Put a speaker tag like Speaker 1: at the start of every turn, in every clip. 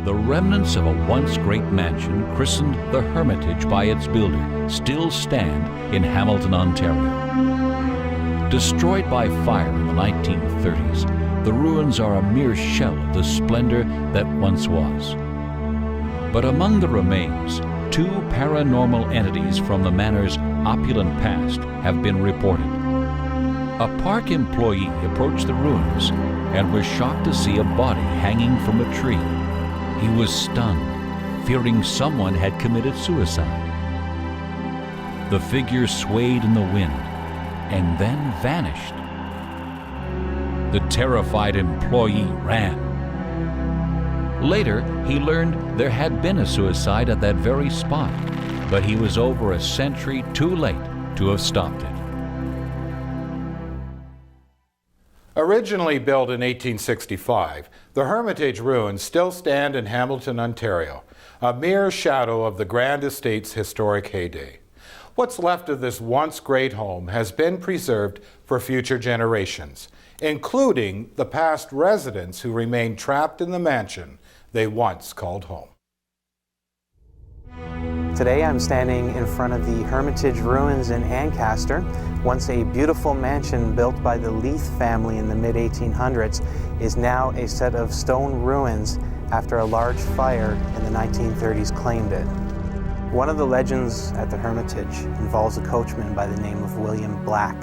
Speaker 1: The remnants of a once great mansion, christened the Hermitage by its builder, still stand in Hamilton, Ontario. Destroyed by fire in the 1930s, the ruins are a mere shell of the splendor that once was. But among the remains, two paranormal entities from the manor's opulent past have been reported. A park employee approached the ruins and was shocked to see a body hanging from a tree. He was stunned, fearing someone had committed suicide. The figure swayed in the wind and then vanished. The terrified employee ran. Later, he learned there had been a suicide at that very spot, but he was over a century too late to have stopped it.
Speaker 2: Originally built in 1865, the Hermitage Ruins still stand in Hamilton, Ontario, a mere shadow of the Grand Estate's historic heyday. What's left of this once great home has been preserved for future generations, including the past residents who remain trapped in the mansion they once called home.
Speaker 3: Today I'm standing in front of the Hermitage Ruins in Ancaster. Once a beautiful mansion built by the Leith family in the mid-1800s is now a set of stone ruins after a large fire in the 1930s claimed it. One of the legends at the Hermitage involves a coachman by the name of William Black.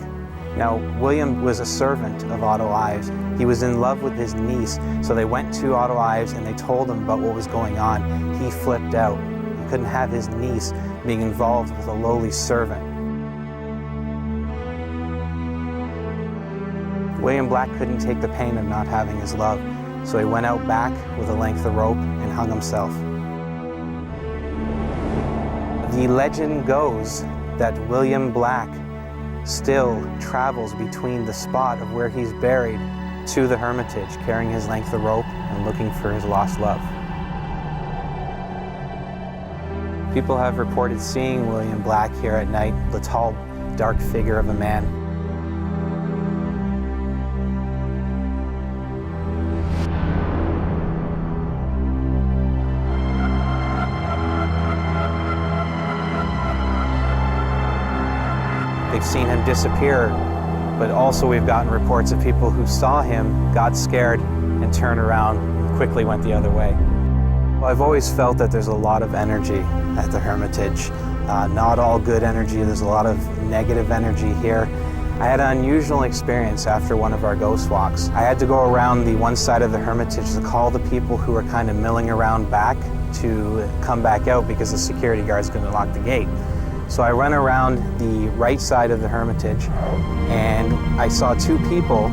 Speaker 3: Now, William was a servant of Otto Ives. He was in love with his niece, so they went to Otto Ives and they told him about what was going on. He flipped out. He couldn't have his niece being involved with a lowly servant. William Black couldn't take the pain of not having his love, so he went out back with a length of rope and hung himself. The legend goes that William Black still travels between the spot of where he's buried to the Hermitage, carrying his length of rope and looking for his lost love. People have reported seeing William Black here at night, the tall, dark figure of a man. They've seen him disappear, but also we've gotten reports of people who saw him, got scared, and turned around and quickly went the other way. Well, I've always felt that there's a lot of energy at the Hermitage. Not all good energy, there's a lot of negative energy here. I had an unusual experience after one of our ghost walks. I had to go around the one side of the Hermitage to call the people who were kind of milling around back to come back out because the security guard's going to lock the gate. So I ran around the right side of the Hermitage and I saw two people,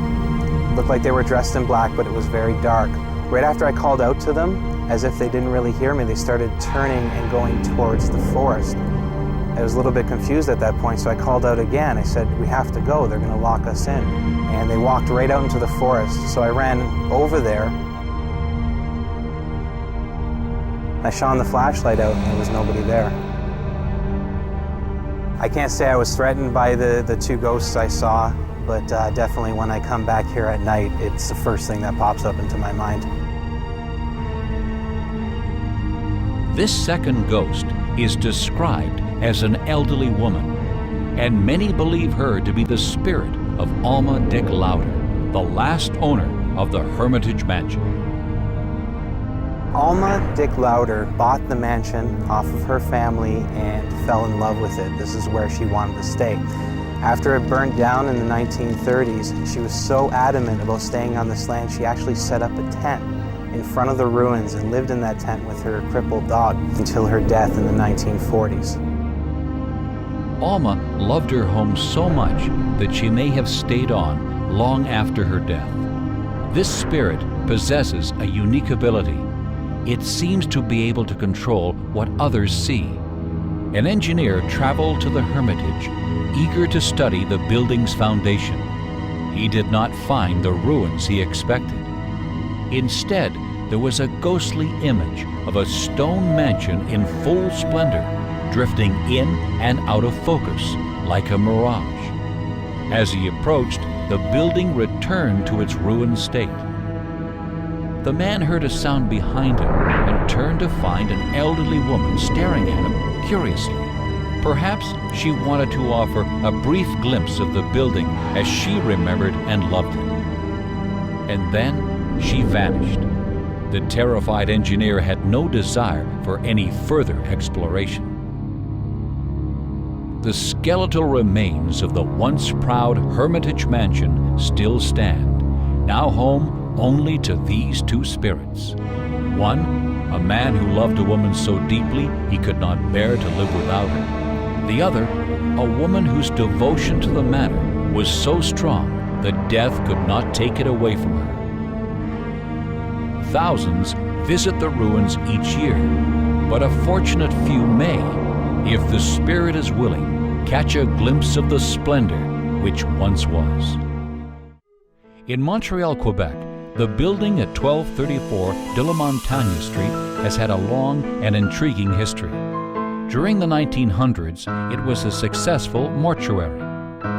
Speaker 3: looked like they were dressed in black, but it was very dark. Right after I called out to them, as if they didn't really hear me, they started turning and going towards the forest. I was a little bit confused at that point, so I called out again. I said, "We have to go, they're gonna lock us in." And they walked right out into the forest. So I ran over there. I shone the flashlight out and there was nobody there. I can't say I was threatened by the two ghosts I saw, but definitely when I come back here at night, it's the first thing that pops up into my mind.
Speaker 1: This second ghost is described as an elderly woman, and many believe her to be the spirit of Alma Dick Lowder, the last owner of the Hermitage Mansion.
Speaker 3: Alma Dick Lowder bought the mansion off of her family and fell in love with it. This is where she wanted to stay. After it burned down in the 1930s, she was so adamant about staying on this land, she actually set up a tent in front of the ruins and lived in that tent with her crippled dog until her death in the 1940s.
Speaker 1: Alma loved her home so much that she may have stayed on long after her death. This spirit possesses a unique ability. It seems to be able to control what others see. An engineer traveled to the Hermitage, eager to study the building's foundation. He did not find the ruins he expected. Instead, there was a ghostly image of a stone mansion in full splendor, drifting in and out of focus like a mirage. As he approached, the building returned to its ruined state. the man heard a sound behind him and turned to find an elderly woman staring at him curiously. Perhaps she wanted to offer a brief glimpse of the building as she remembered and loved it. And then she vanished. The terrified engineer had no desire for any further exploration. The skeletal remains of the once proud Hermitage mansion still stand, now home only to these two spirits. One, a man who loved a woman so deeply he could not bear to live without her. The other, a woman whose devotion to the manor was so strong that death could not take it away from her. Thousands visit the ruins each year, but a fortunate few may, if the spirit is willing, catch a glimpse of the splendor which once was. In Montreal, Quebec, the building at 1234 de la Montagne Street has had a long and intriguing history. During the 1900s, it was a successful mortuary.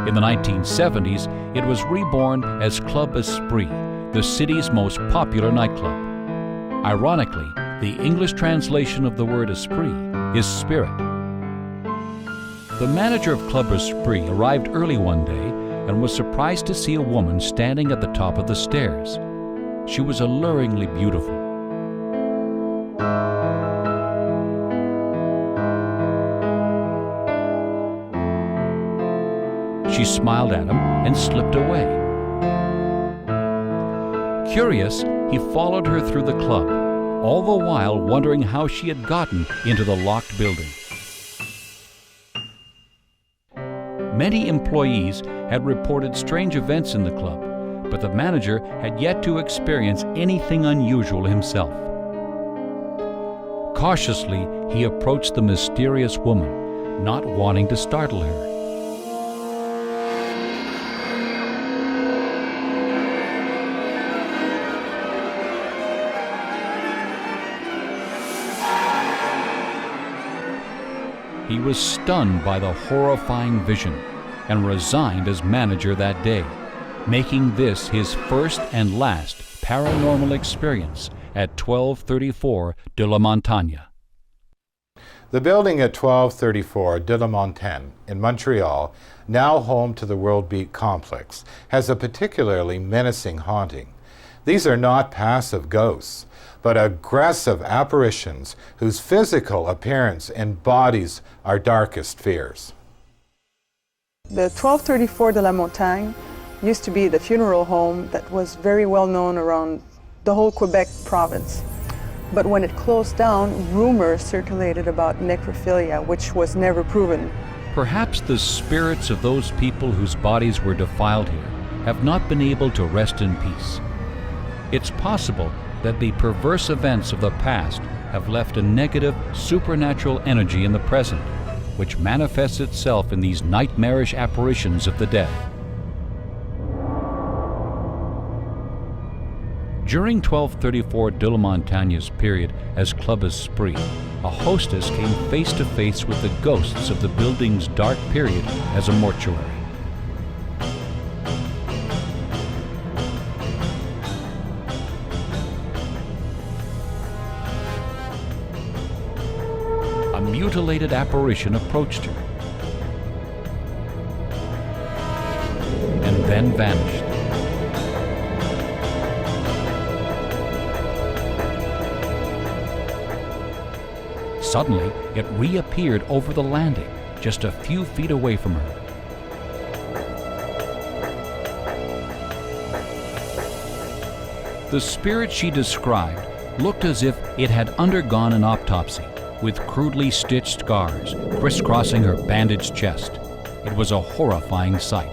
Speaker 1: In the 1970s, it was reborn as Club Espirit, the city's most popular nightclub. Ironically, the English translation of the word esprit is spirit. The manager of Club Espirit arrived early one day and was surprised to see a woman standing at the top of the stairs. She was alluringly beautiful. She smiled at him and slipped away. Curious, he followed her through the club, all the while wondering how she had gotten into the locked building. Many employees had reported strange events in the club, but the manager had yet to experience anything unusual himself. Cautiously, he approached the mysterious woman, not wanting to startle her. He was stunned by the horrifying vision and resigned as manager that day, making this his first and last paranormal experience at 1234 de la Montagne.
Speaker 2: The building at 1234 de la Montagne in Montreal, now home to the World Beat complex, has a particularly menacing haunting. These are not passive ghosts, but aggressive apparitions whose physical appearance embodies our darkest fears.
Speaker 4: The 1234 de la Montagne used to be the funeral home that was very well known around the whole Quebec province. But when it closed down, rumors circulated about necrophilia, which was never proven.
Speaker 1: Perhaps the spirits of those people whose bodies were defiled here have not been able to rest in peace. It's possible that the perverse events of the past have left a negative, supernatural energy in the present, which manifests itself in these nightmarish apparitions of the dead. During 1234 de la Montagne's period as Club Espirit, a hostess came face to face with the ghosts of the building's dark period as a mortuary. A mutilated apparition approached her and then vanished. Suddenly, it reappeared over the landing, just a few feet away from her. The spirit she described looked as if it had undergone an autopsy, with crudely stitched scars crisscrossing her bandaged chest. It was a horrifying sight.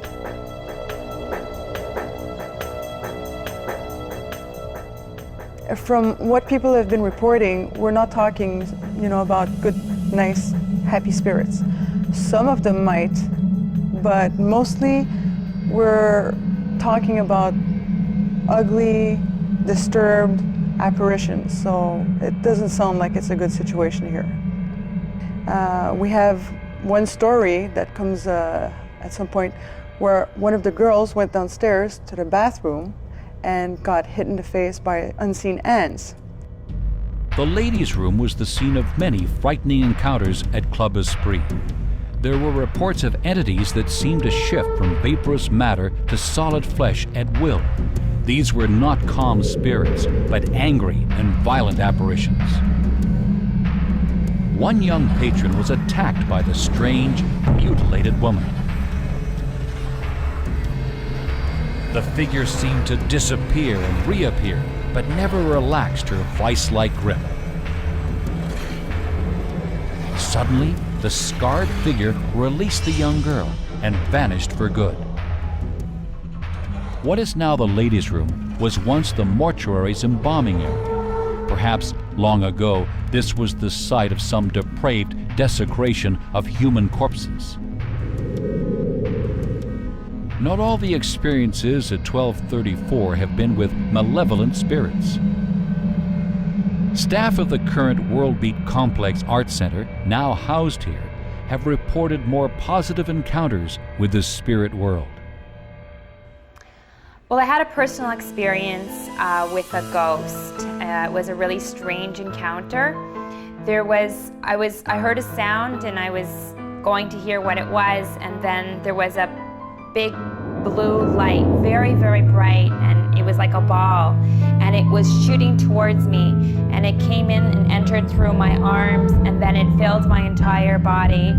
Speaker 4: From what people have been reporting, we're not talking, about good, nice, happy spirits. Some of them might, but mostly we're talking about ugly, disturbed apparitions. So it doesn't sound like it's a good situation here. We have one story that comes at some point where one of the girls went downstairs to the bathroom and got hit in the face by unseen ants.
Speaker 1: The ladies' room was the scene of many frightening encounters at Club Espirit. There were reports of entities that seemed to shift from vaporous matter to solid flesh at will. These were not calm spirits, but angry and violent apparitions. One young patron was attacked by the strange, mutilated woman. The figure seemed to disappear and reappear, but never relaxed her vice-like grip. Suddenly, the scarred figure released the young girl and vanished for good. What is now the ladies' room was once the mortuary's embalming area. Perhaps long ago, this was the site of some depraved desecration of human corpses. Not all the experiences at 1234 have been with malevolent spirits. Staff of the current Worldbeat Complex Art Center, now housed here, have reported more positive encounters with the spirit world.
Speaker 5: Well, I had a personal experience with a ghost. It was a really strange encounter. I heard a sound and I was going to hear what it was, and then there was a big blue light, very, very bright, and it was like a ball, and it was shooting towards me, and it came in and entered through my arms, and then it filled my entire body.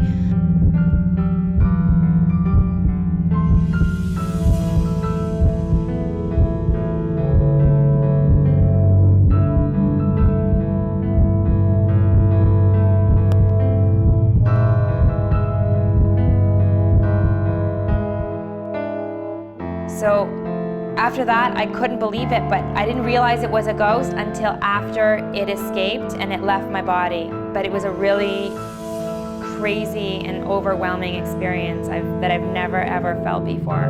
Speaker 5: So after that, I couldn't believe it, but I didn't realize it was a ghost until after it escaped and it left my body. But it was a really crazy and overwhelming experience that I've never ever felt before.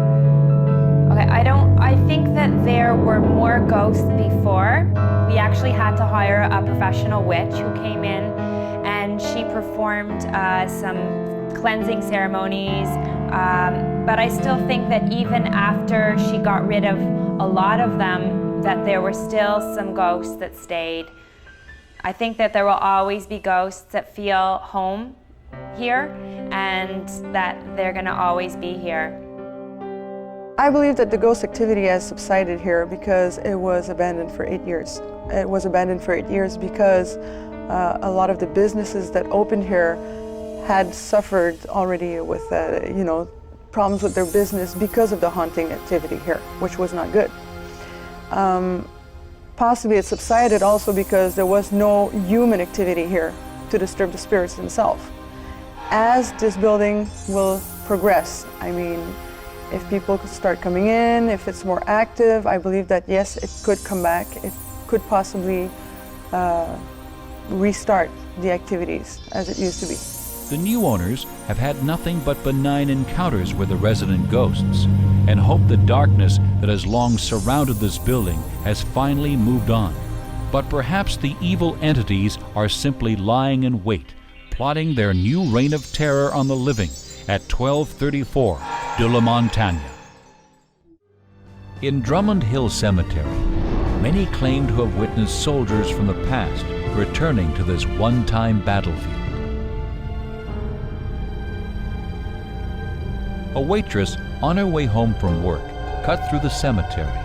Speaker 5: Okay, I think that there were more ghosts before. We actually had to hire a professional witch who came in, and she performed some cleansing ceremonies. But I still think that even after she got rid of a lot of them, that there were still some ghosts that stayed. I think that there will always be ghosts that feel home here, and that they're gonna always be here.
Speaker 4: I believe that the ghost activity has subsided here because it was abandoned for 8 years. It was abandoned for 8 years because a lot of the businesses that opened here had suffered already with, problems with their business because of the haunting activity here, which was not good. Possibly it subsided also because there was no human activity here to disturb the spirits themselves. As this building will progress, if people could start coming in, if it's more active, I believe that yes, it could come back. It could possibly restart the activities as it used to be.
Speaker 1: The new owners have had nothing but benign encounters with the resident ghosts and hope the darkness that has long surrounded this building has finally moved on. But perhaps the evil entities are simply lying in wait, plotting their new reign of terror on the living at 1234 de la Montagne. In Drummond Hill Cemetery, many claim to have witnessed soldiers from the past returning to this one-time battlefield. A waitress on her way home from work cut through the cemetery.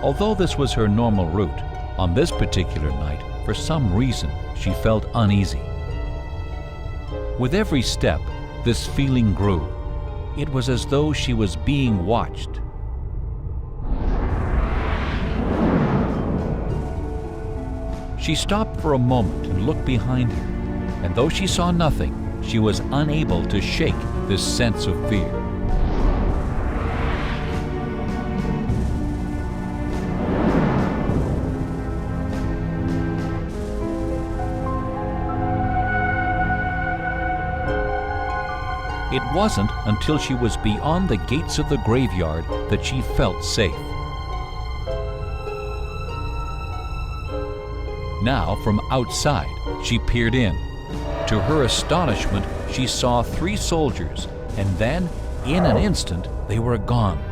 Speaker 1: Although this was her normal route, on this particular night, for some reason, she felt uneasy. With every step, this feeling grew. It was as though she was being watched. She stopped for a moment and looked behind her, and though she saw nothing, she was unable to shake this sense of fear. It wasn't until she was beyond the gates of the graveyard that she felt safe. Now, from outside, she peered in. To her astonishment, she saw 3 soldiers, and then, in an instant, they were gone.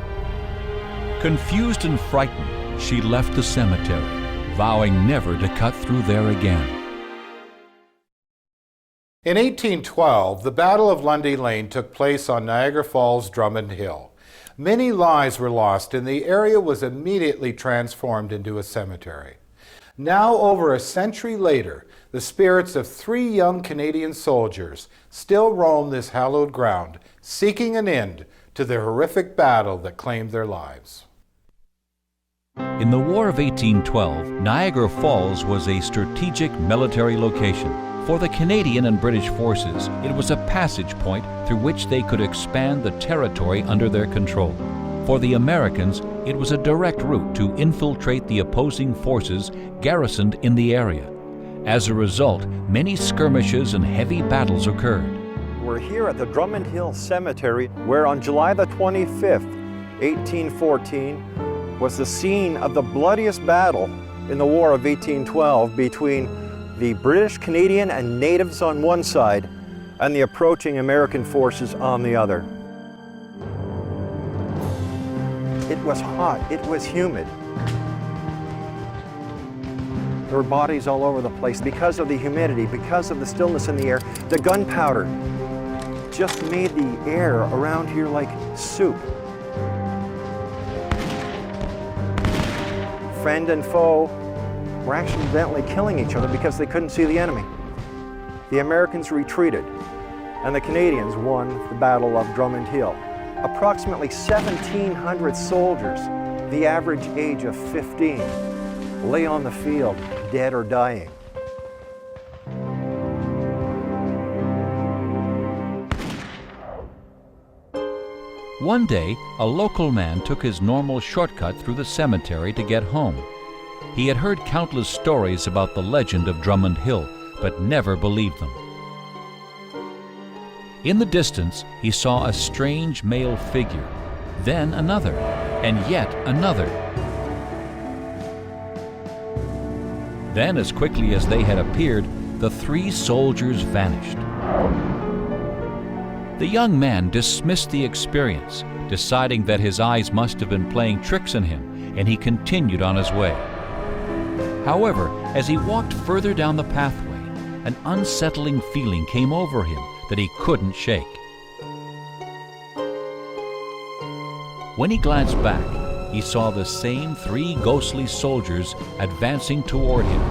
Speaker 1: Confused and frightened, she left the cemetery, vowing never to cut through there again.
Speaker 2: In 1812, the Battle of Lundy Lane took place on Niagara Falls, Drummond Hill. Many lives were lost, and the area was immediately transformed into a cemetery. Now, over a century later, the spirits of 3 young Canadian soldiers still roam this hallowed ground, seeking an end to the horrific battle that claimed their lives.
Speaker 1: In the War of 1812, Niagara Falls was a strategic military location. For the Canadian and British forces, it was a passage point through which they could expand the territory under their control. For the Americans, it was a direct route to infiltrate the opposing forces garrisoned in the area. As a result, many skirmishes and heavy battles occurred.
Speaker 6: We're here at the Drummond Hill Cemetery, where on July the 25th, 1814, was the scene of the bloodiest battle in the War of 1812 between the British, Canadian, and natives on one side, and the approaching American forces on the other. It was hot, it was humid. There were bodies all over the place because of the humidity, because of the stillness in the air. The gunpowder just made the air around here like soup. Friend and foe were accidentally killing each other because they couldn't see the enemy. The Americans retreated, and the Canadians won the Battle of Drummond Hill. Approximately 1,700 soldiers, the average age of 15, lay on the field, dead or dying.
Speaker 1: One day, a local man took his normal shortcut through the cemetery to get home. He had heard countless stories about the legend of Drummond Hill, but never believed them. In the distance, he saw a strange male figure, then another, and yet another. Then, as quickly as they had appeared, the 3 soldiers vanished. The young man dismissed the experience, deciding that his eyes must have been playing tricks on him, and he continued on his way. However, as he walked further down the pathway, an unsettling feeling came over him that he couldn't shake. When he glanced back, he saw the same 3 ghostly soldiers advancing toward him.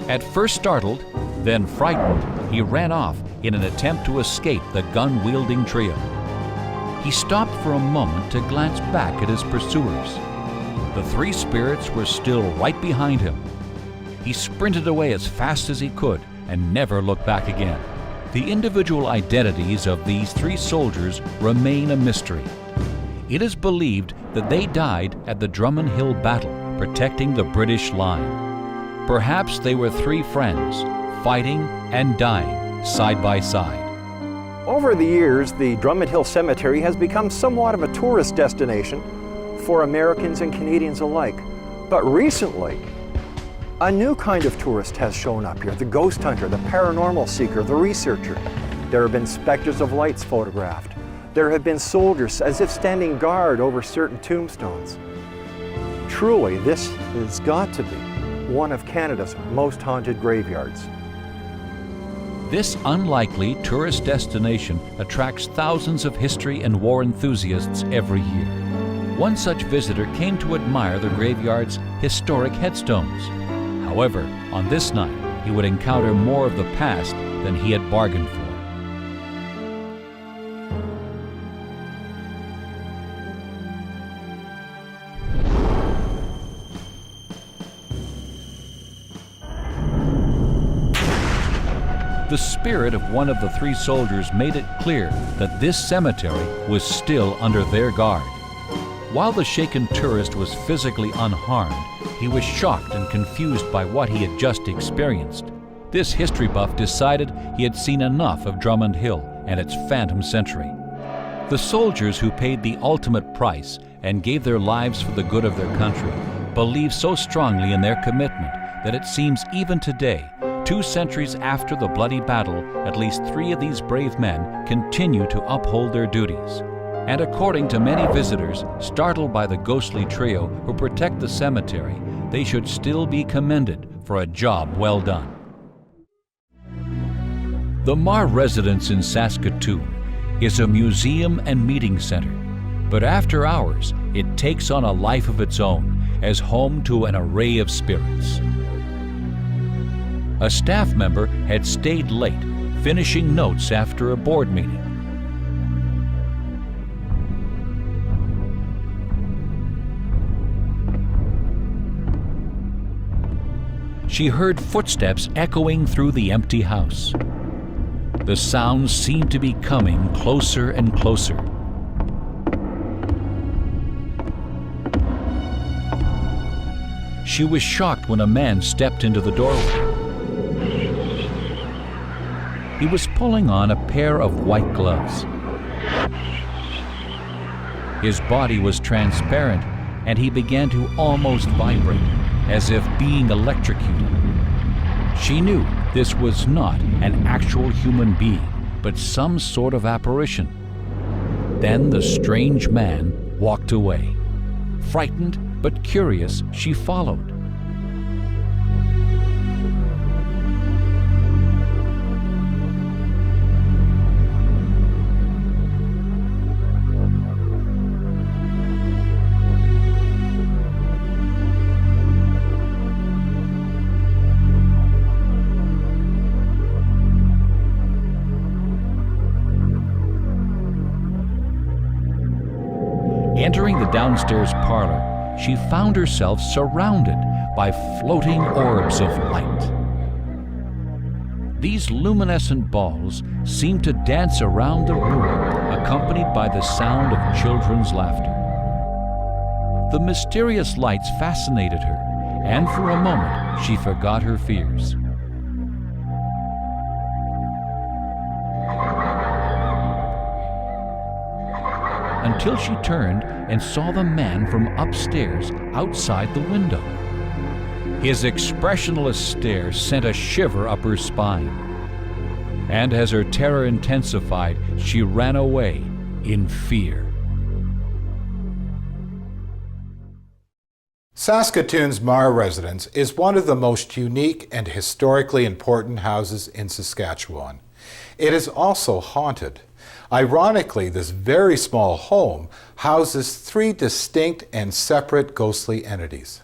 Speaker 1: At first startled, then frightened, he ran off in an attempt to escape the gun-wielding trio. He stopped for a moment to glance back at his pursuers. The 3 spirits were still right behind him. He sprinted away as fast as he could and never looked back again. The individual identities of these 3 soldiers remain a mystery. It is believed that they died at the Drummond Hill battle, protecting the British line. Perhaps they were 3 friends, fighting and dying side by side.
Speaker 6: Over the years, the Drummond Hill Cemetery has become somewhat of a tourist destination for Americans and Canadians alike. But recently, a new kind of tourist has shown up here, the ghost hunter, the paranormal seeker, the researcher. There have been specters of lights photographed. There have been soldiers as if standing guard over certain tombstones. Truly, this has got to be one of Canada's most haunted graveyards.
Speaker 1: This unlikely tourist destination attracts thousands of history and war enthusiasts every year. One such visitor came to admire the graveyard's historic headstones. However, on this night, he would encounter more of the past than he had bargained for. The spirit of one of the 3 soldiers made it clear that this cemetery was still under their guard. While the shaken tourist was physically unharmed, he was shocked and confused by what he had just experienced. This history buff decided he had seen enough of Drummond Hill and its phantom century. The soldiers who paid the ultimate price and gave their lives for the good of their country believe so strongly in their commitment that it seems even today, 2 centuries after the bloody battle, at least 3 of these brave men continue to uphold their duties. And according to many visitors, startled by the ghostly trio who protect the cemetery, they should still be commended for a job well done. The Marr residence in Saskatoon is a museum and meeting center, but after hours, it takes on a life of its own as home to an array of spirits. A staff member had stayed late, finishing notes after a board meeting. She heard footsteps echoing through the empty house. The sounds seemed to be coming closer and closer. She was shocked when a man stepped into the doorway. He was pulling on a pair of white gloves. His body was transparent, and he began to almost vibrate, as if being electrocuted. She knew this was not an actual human being, but some sort of apparition. Then the strange man walked away. Frightened but curious, she followed. Entering the downstairs parlor, she found herself surrounded by floating orbs of light. These luminescent balls seemed to dance around the room, accompanied by the sound of children's laughter. The mysterious lights fascinated her, and for a moment she forgot her fears. Until she turned and saw the man from upstairs outside the window. His expressionless stare sent a shiver up her spine. And as her terror intensified, she ran away in fear.
Speaker 2: Saskatoon's Marr residence is one of the most unique and historically important houses in Saskatchewan. It is also haunted. Ironically, this very small home houses 3 distinct and separate ghostly entities.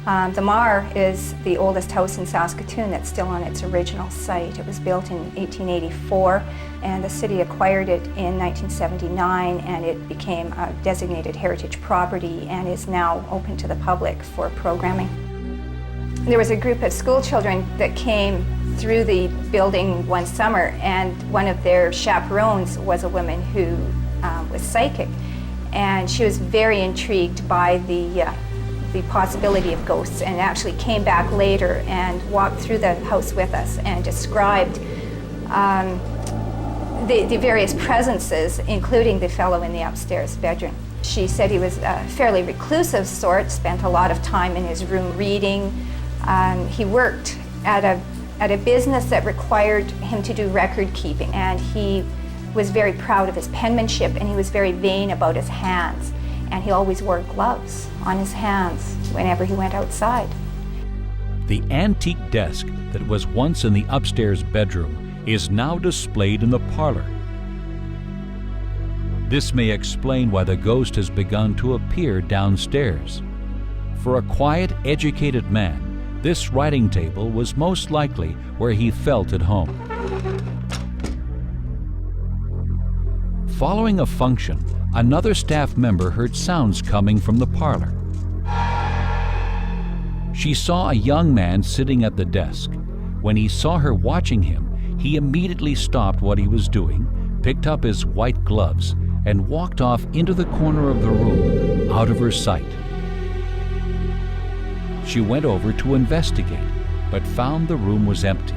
Speaker 7: The Marr is the oldest house in Saskatoon that's still on its original site. It was built in 1884, and the city acquired it in 1979, and it became a designated heritage property and is now open to the public for programming. There was a group of school children that came through the building one summer, and one of their chaperones was a woman who was psychic, and she was very intrigued by the possibility of ghosts, and actually came back later and walked through the house with us and described the various presences, including the fellow in the upstairs bedroom. She said he was a fairly reclusive sort, spent a lot of time in his room reading. He worked at a business that required him to do record keeping, and he was very proud of his penmanship, and he was very vain about his hands, and he always wore gloves on his hands whenever he went outside.
Speaker 1: The antique desk that was once in the upstairs bedroom is now displayed in the parlor. This may explain why the ghost has begun to appear downstairs. For a quiet, educated man, this writing table was most likely where he felt at home. Following a function, another staff member heard sounds coming from the parlor. She saw a young man sitting at the desk. When he saw her watching him, he immediately stopped what he was doing, picked up his white gloves, and walked off into the corner of the room, out of her sight. She went over to investigate, but found the room was empty.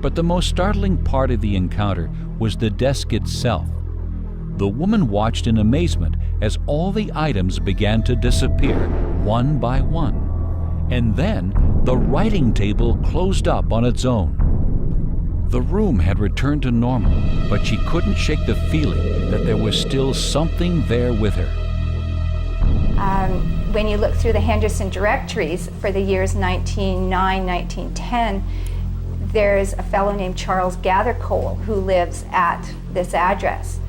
Speaker 1: But the most startling part of the encounter was the desk itself. The woman watched in amazement as all the items began to disappear one by one. And then the writing table closed up on its own. The room had returned to normal, but she couldn't shake the feeling that there was still something there with her.
Speaker 7: When you look through the Henderson directories for the years 1909, 1910, there's a fellow named Charles Gathercole who lives at this address.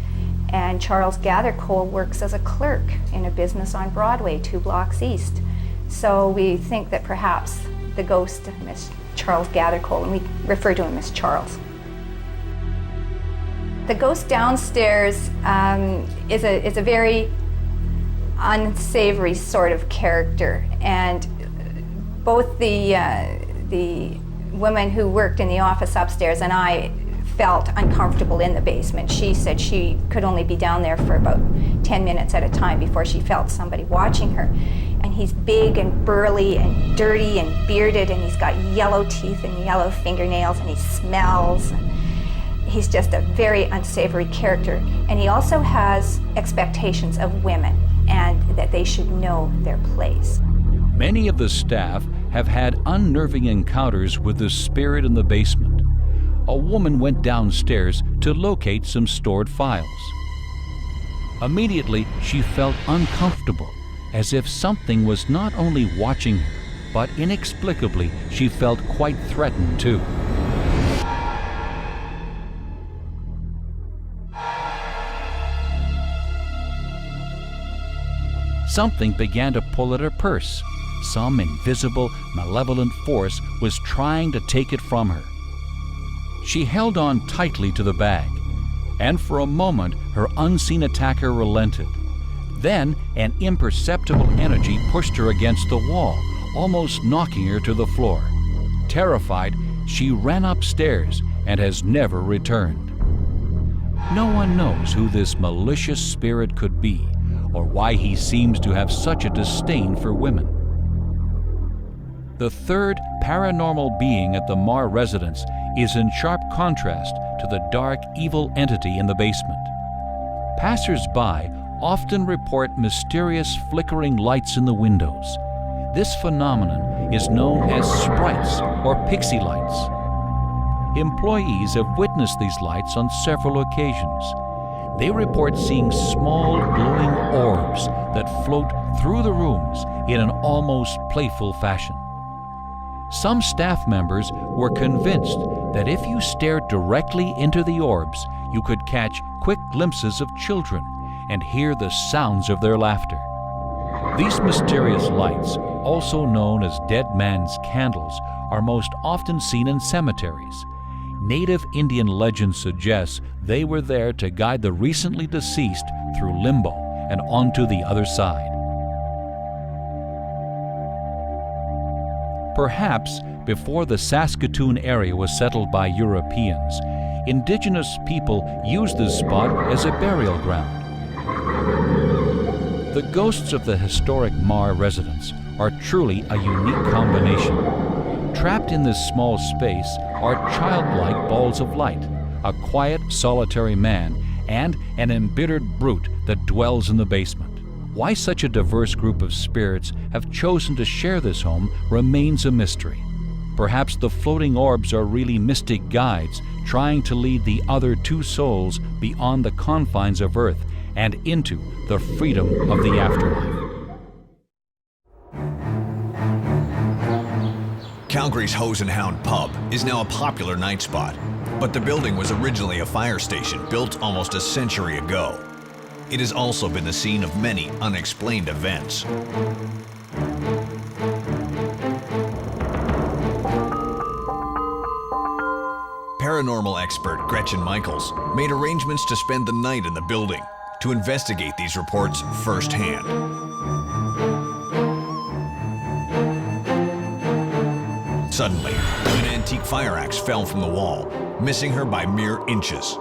Speaker 7: And Charles Gathercole works as a clerk in a business on Broadway, 2 blocks east. So we think that perhaps the ghost of Miss Charles Gathercole, and we refer to him as Charles. The ghost downstairs is a very unsavory sort of character, and both the woman who worked in the office upstairs and I felt uncomfortable in the basement. She said she could only be down there for about 10 minutes at a time before she felt somebody watching her. And he's big and burly and dirty and bearded, and he's got yellow teeth and yellow fingernails, and he smells. He's just a very unsavory character. And he also has expectations of women and that they should know their place.
Speaker 1: Many of the staff have had unnerving encounters with the spirit in the basement. A woman went downstairs to locate some stored files. Immediately, she felt uncomfortable, as if something was not only watching her, but inexplicably, she felt quite threatened too. Something began to pull at her purse. Some invisible, malevolent force was trying to take it from her. She held on tightly to the bag, and for a moment her unseen attacker relented. Then an imperceptible energy pushed her against the wall, almost knocking her to the floor. Terrified, she ran upstairs and has never returned. No one knows who this malicious spirit could be, or why he seems to have such a disdain for women. The third paranormal being at the Marr residence is in sharp contrast to the dark, evil entity in the basement. Passers-by often report mysterious flickering lights in the windows. This phenomenon is known as sprites or pixie lights. Employees have witnessed these lights on several occasions. They report seeing small glowing orbs that float through the rooms in an almost playful fashion. Some staff members were convinced that if you stared directly into the orbs, you could catch quick glimpses of children and hear the sounds of their laughter. These mysterious lights, also known as dead man's candles, are most often seen in cemeteries. Native Indian legend suggests they were there to guide the recently deceased through limbo and onto the other side. Perhaps before the Saskatoon area was settled by Europeans, Indigenous people used this spot as a burial ground. The ghosts of the historic Marr residence are truly a unique combination. Trapped in this small space are childlike balls of light, a quiet, solitary man, and an embittered brute that dwells in the basement. Why such a diverse group of spirits have chosen to share this home remains a mystery. Perhaps the floating orbs are really mystic guides trying to lead the other two souls beyond the confines of Earth and into the freedom of the afterlife.
Speaker 8: Calgary's Hose and Hound pub is now a popular night spot, but the building was originally a fire station built almost a century ago. It has also been the scene of many unexplained events. Paranormal expert Gretchen Michaels made arrangements to spend the night in the building to investigate these reports firsthand. Suddenly, an antique fire axe fell from the wall, missing her by mere inches.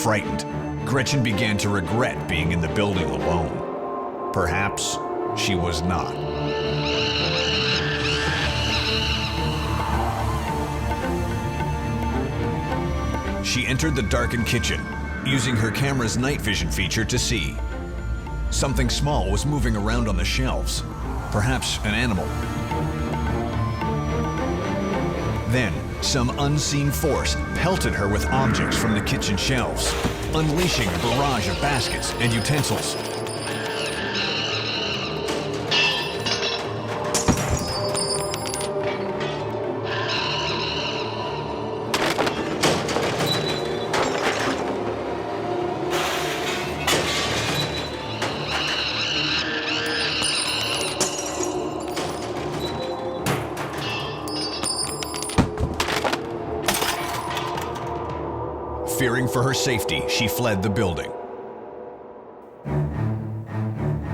Speaker 8: Frightened, Gretchen began to regret being in the building alone. Perhaps she was not. She entered the darkened kitchen, using her camera's night vision feature to see. Something small was moving around on the shelves, perhaps an animal. Then, some unseen force pelted her with objects from the kitchen shelves, unleashing a barrage of baskets and utensils. Fearing for her safety, she fled the building.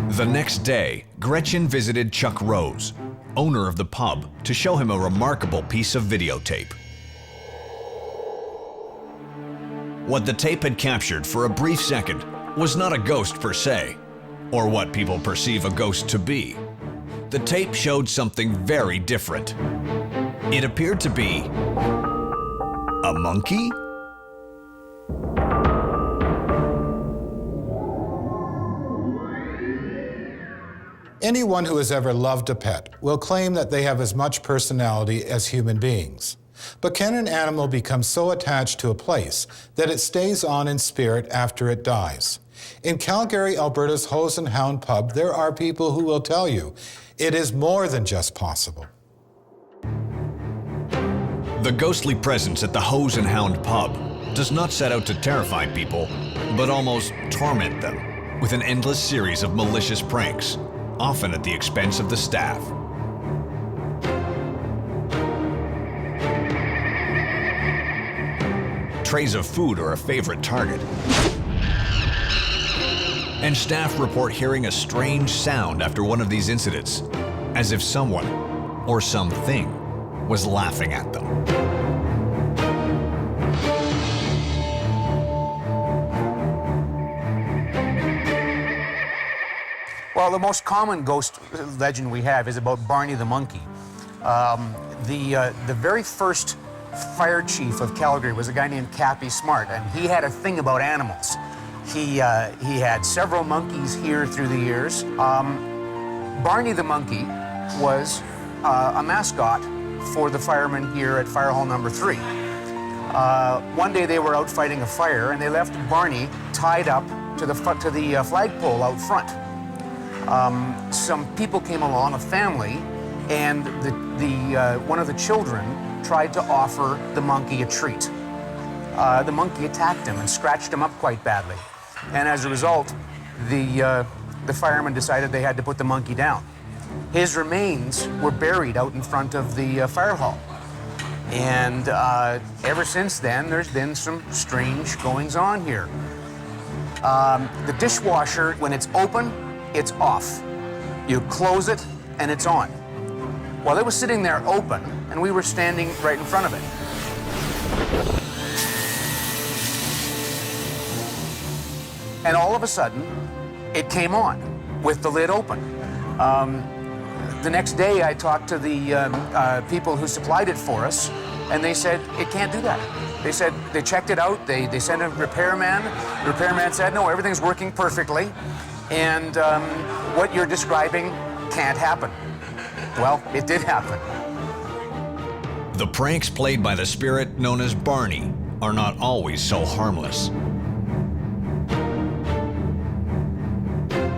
Speaker 8: The next day, Gretchen visited Chuck Rose, owner of the pub, to show him a remarkable piece of videotape. What the tape had captured for a brief second was not a ghost per se, or what people perceive a ghost to be. The tape showed something very different. It appeared to be a monkey?
Speaker 2: Anyone who has ever loved a pet will claim that they have as much personality as human beings. But can an animal become so attached to a place that it stays on in spirit after it dies? In Calgary, Alberta's Hose and Hound pub, there are people who will tell you it is more than just possible.
Speaker 8: The ghostly presence at the Hose and Hound pub does not set out to terrify people, but almost torment them with an endless series of malicious pranks, often at the expense of the staff. Trays of food are a favorite target, and staff report hearing a strange sound after one of these incidents, as if someone or something was laughing at them.
Speaker 9: Well, the most common ghost legend we have is about Barney the monkey. The very first fire chief of Calgary was a guy named Cappy Smart, and he had a thing about animals. He had several monkeys here through the years. Barney the monkey was a mascot for the firemen here at Fire Hall number 3. One day they were out fighting a fire, and they left Barney tied up to the flagpole out front. Some people came along, a family, and one of the children tried to offer the monkey a treat. The monkey attacked him and scratched him up quite badly. And as a result, the firemen decided they had to put the monkey down. His remains were buried out in front of the fire hall. And ever since then, there's been some strange goings on here. The dishwasher, when it's open, it's off. You close it, and it's on. Well, it was sitting there open, and we were standing right in front of it. And all of a sudden, it came on with the lid open. The next day, I talked to the people who supplied it for us, and they said, it can't do that. They said they checked it out, they sent a repairman. The repairman said, no, everything's working perfectly, and what you're describing can't happen. Well, it did happen.
Speaker 8: The pranks played by the spirit known as Barney are not always so harmless.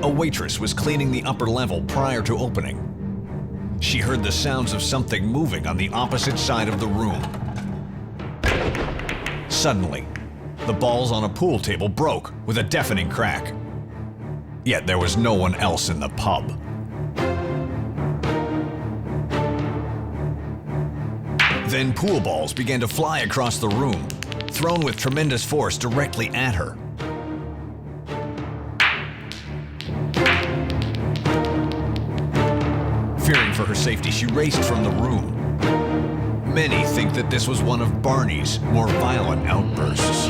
Speaker 8: A waitress was cleaning the upper level prior to opening. She heard the sounds of something moving on the opposite side of the room. Suddenly, the balls on a pool table broke with a deafening crack. Yet there was no one else in the pub. Then pool balls began to fly across the room, thrown with tremendous force directly at her. Fearing for her safety, she raced from the room. Many think that this was one of Barney's more violent outbursts.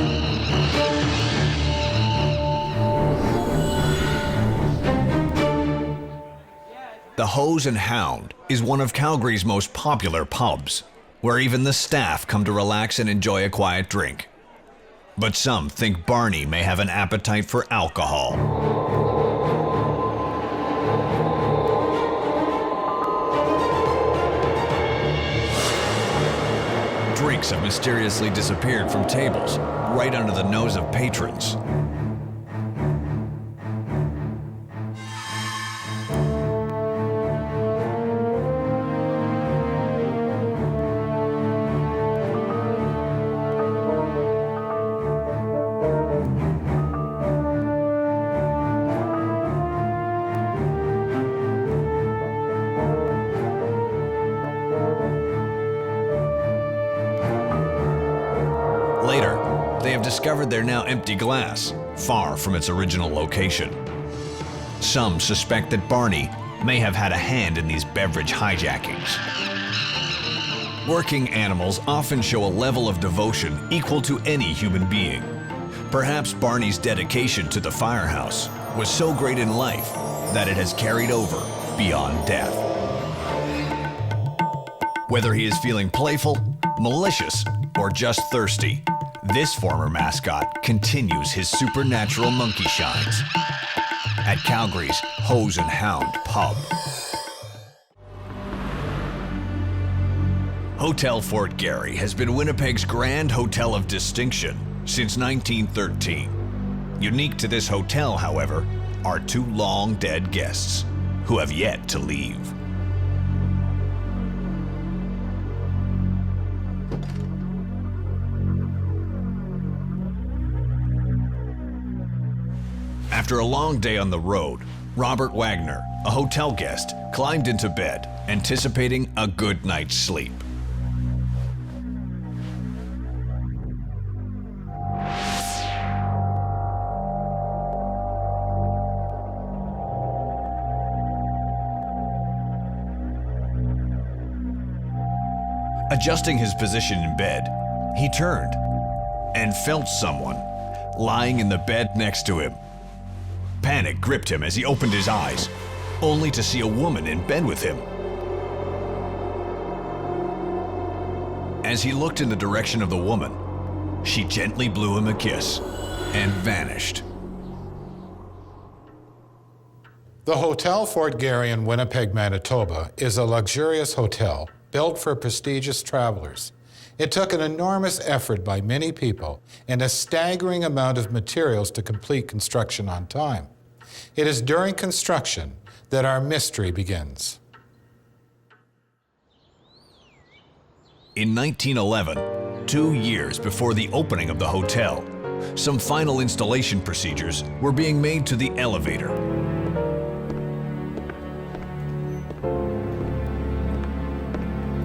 Speaker 8: The Hose and Hound is one of Calgary's most popular pubs, where even the staff come to relax and enjoy a quiet drink. But some think Barney may have an appetite for alcohol. drinks have mysteriously disappeared from tables, right under the nose of patrons. Later, they have discovered their now empty glass, far from its original location. Some suspect that Barney may have had a hand in these beverage hijackings. Working animals often show a level of devotion equal to any human being. Perhaps Barney's dedication to the firehouse was so great in life that it has carried over beyond death. Whether he is feeling playful, malicious, or just thirsty, this former mascot continues his supernatural monkey shines at Calgary's Hose and Hound pub. Hotel Fort Garry has been Winnipeg's grand hotel of distinction since 1913. Unique to this hotel, however, are two long-dead guests who have yet to leave. After a long day on the road, Robert Wagner, a hotel guest, climbed into bed, anticipating a good night's sleep. Adjusting his position in bed, he turned and felt someone lying in the bed next to him. Panic gripped him as he opened his eyes, only to see a woman in bed with him. As he looked in the direction of the woman, she gently blew him a kiss and vanished.
Speaker 2: The Hotel Fort Garry in Winnipeg, Manitoba is a luxurious hotel built for prestigious travelers. It took an enormous effort by many people and a staggering amount of materials to complete construction on time. It is during construction that our mystery begins.
Speaker 8: In 1911, 2 years before the opening of the hotel, some final installation procedures were being made to the elevator.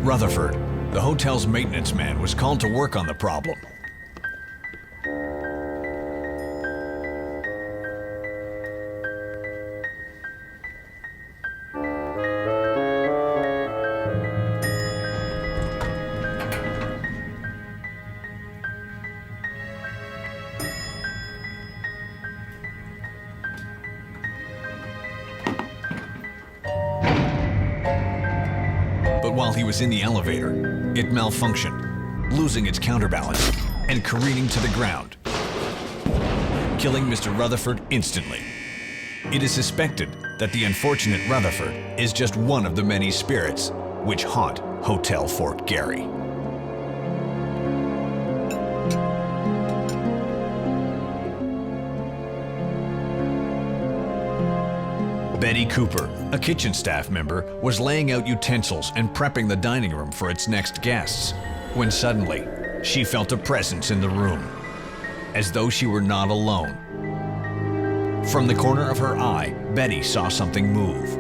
Speaker 8: Rutherford, the hotel's maintenance man, was called to work on the problem. But while he was in the elevator, it malfunctioned, losing its counterbalance and careening to the ground, killing Mr. Rutherford instantly. It is suspected that the unfortunate Rutherford is just one of the many spirits which haunt Hotel Fort Garry. Betty Cooper, a kitchen staff member, was laying out utensils and prepping the dining room for its next guests, when suddenly she felt a presence in the room, as though she were not alone. From the corner of her eye, Betty saw something move.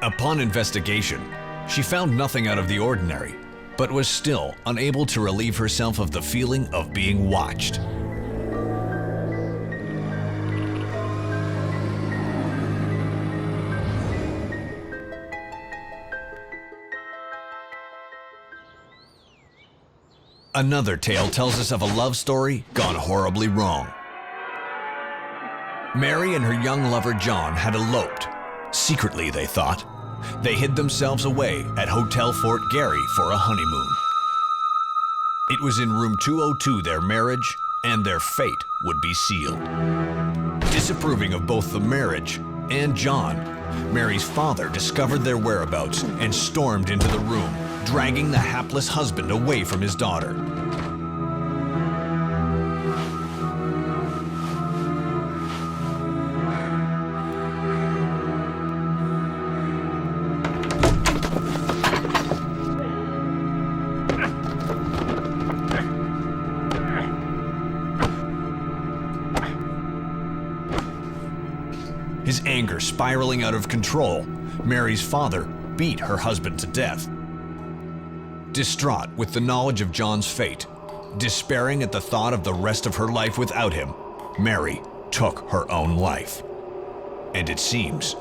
Speaker 8: Upon investigation, she found nothing out of the ordinary, but was still unable to relieve herself of the feeling of being watched. Another tale tells us of a love story gone horribly wrong. Mary and her young lover John had eloped. Secretly, they thought. They hid themselves away at Hotel Fort Garry for a honeymoon. It was in room 202 their marriage and their fate would be sealed. Disapproving of both the marriage and John, Mary's father discovered their whereabouts and stormed into the room, dragging the hapless husband away from his daughter. His anger spiraling out of control, Mary's father beat her husband to death. Distraught with the knowledge of John's fate, despairing at the thought of the rest of her life without him, Mary took her own life. And it seems,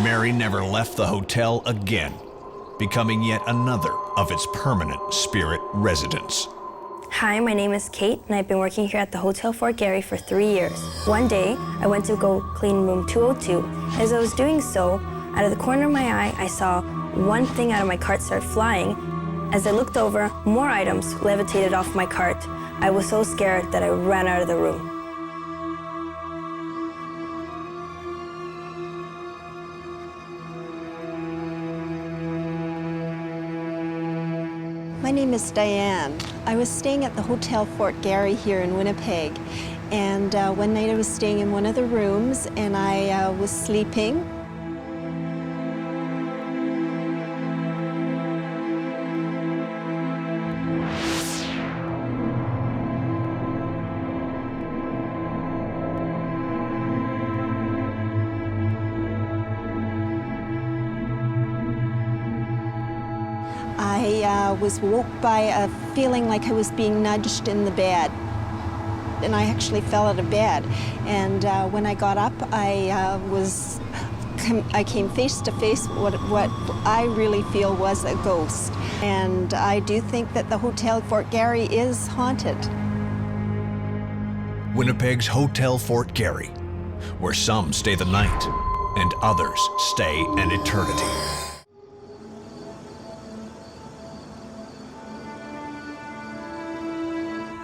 Speaker 8: Mary never left the hotel again, becoming yet another of its permanent spirit residents.
Speaker 10: Hi, my name is Kate, and I've been working here at the Hotel Fort Garry for 3 years. One day, I went to go clean room 202. As I was doing so, out of the corner of my eye, I saw one thing out of my cart start flying. As I looked over, more items levitated off my cart. I was so scared that I ran out of the room.
Speaker 11: My name is Diane. I was staying at the Hotel Fort Garry here in Winnipeg, and one night I was staying in one of the rooms and I was sleeping. I was woke by a feeling like I was being nudged in the bed. And I actually fell out of bed. And when I got up, I came face to face with what I really feel was a ghost. And I do think that the Hotel Fort Garry is haunted.
Speaker 8: Winnipeg's Hotel Fort Garry, where some stay the night and others stay an eternity.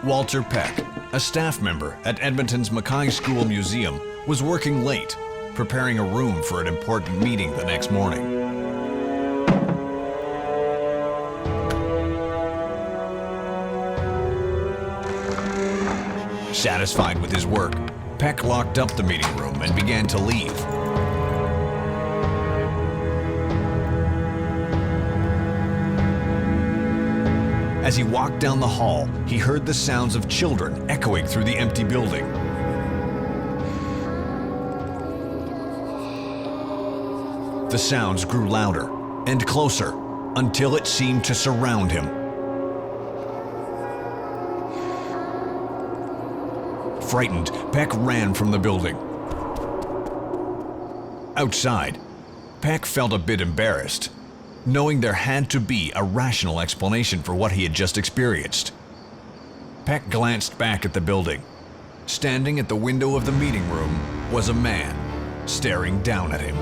Speaker 8: Walter Peck, a staff member at Edmonton's Mackay School Museum, was working late, preparing a room for an important meeting the next morning. Satisfied with his work, Peck locked up the meeting room and began to leave. As he walked down the hall, he heard the sounds of children echoing through the empty building. The sounds grew louder and closer until it seemed to surround him. Frightened, Peck ran from the building. Outside, Peck felt a bit embarrassed, knowing there had to be a rational explanation for what he had just experienced. Peck glanced back at the building. Standing at the window of the meeting room was a man, staring down at him.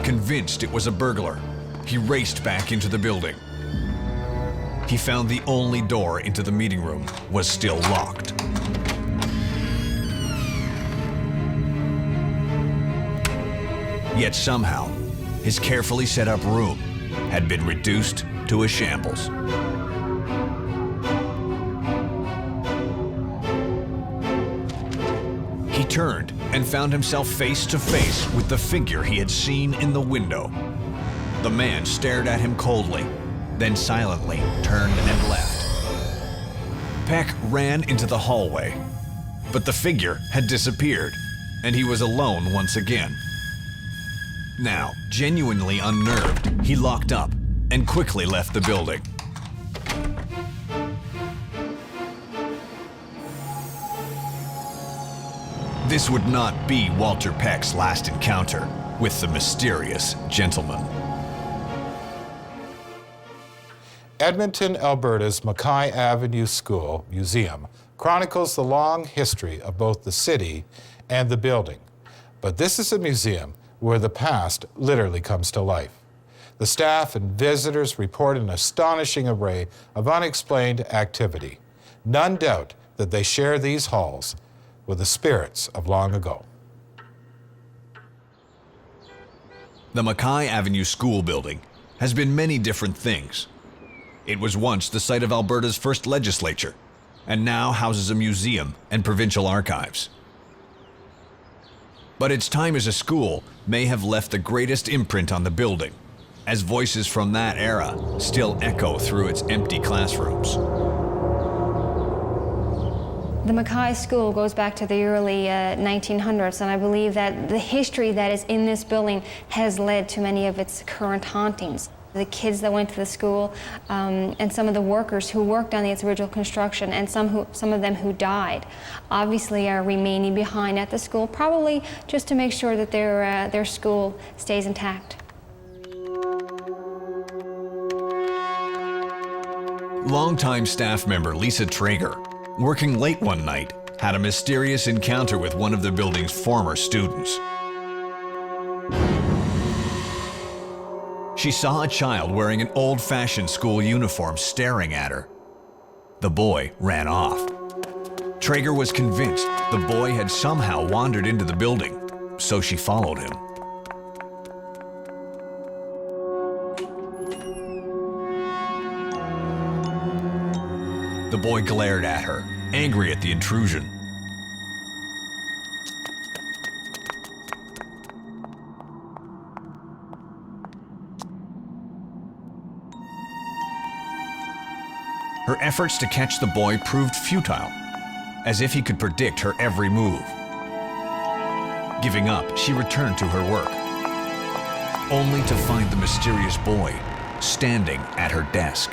Speaker 8: Convinced it was a burglar, he raced back into the building. He found the only door into the meeting room was still locked. Yet somehow, his carefully set up room had been reduced to a shambles. He turned and found himself face to face with the figure he had seen in the window. The man stared at him coldly, then silently turned and left. Peck ran into the hallway, but the figure had disappeared, and he was alone once again. Now, genuinely unnerved, he locked up and quickly left the building. This would not be Walter Peck's last encounter with the mysterious gentleman.
Speaker 2: Edmonton, Alberta's Mackay Avenue School Museum chronicles the long history of both the city and the building. But this is a museum where the past literally comes to life. The staff and visitors report an astonishing array of unexplained activity. None doubt that they share these halls with the spirits of long ago.
Speaker 8: The Mackay Avenue School building has been many different things. It was once the site of Alberta's first legislature, and now houses a museum and provincial archives. But its time as a school may have left the greatest imprint on the building, as voices from that era still echo through its empty classrooms.
Speaker 10: The Mackay School goes back to the early 1900s, and I believe that the history that is in this building has led to many of its current hauntings. The kids that went to the school and some of the workers who worked on its original construction, and some of them who died, obviously are remaining behind at the school, probably just to make sure that their school stays intact.
Speaker 8: Longtime staff member Lisa Traeger, working late one night, had a mysterious encounter with one of the building's former students. She saw a child wearing an old-fashioned school uniform staring at her. The boy ran off. Traeger was convinced the boy had somehow wandered into the building, so she followed him. The boy glared at her, angry at the intrusion. Her efforts to catch the boy proved futile, as if he could predict her every move. Giving up, she returned to her work, only to find the mysterious boy standing at her desk.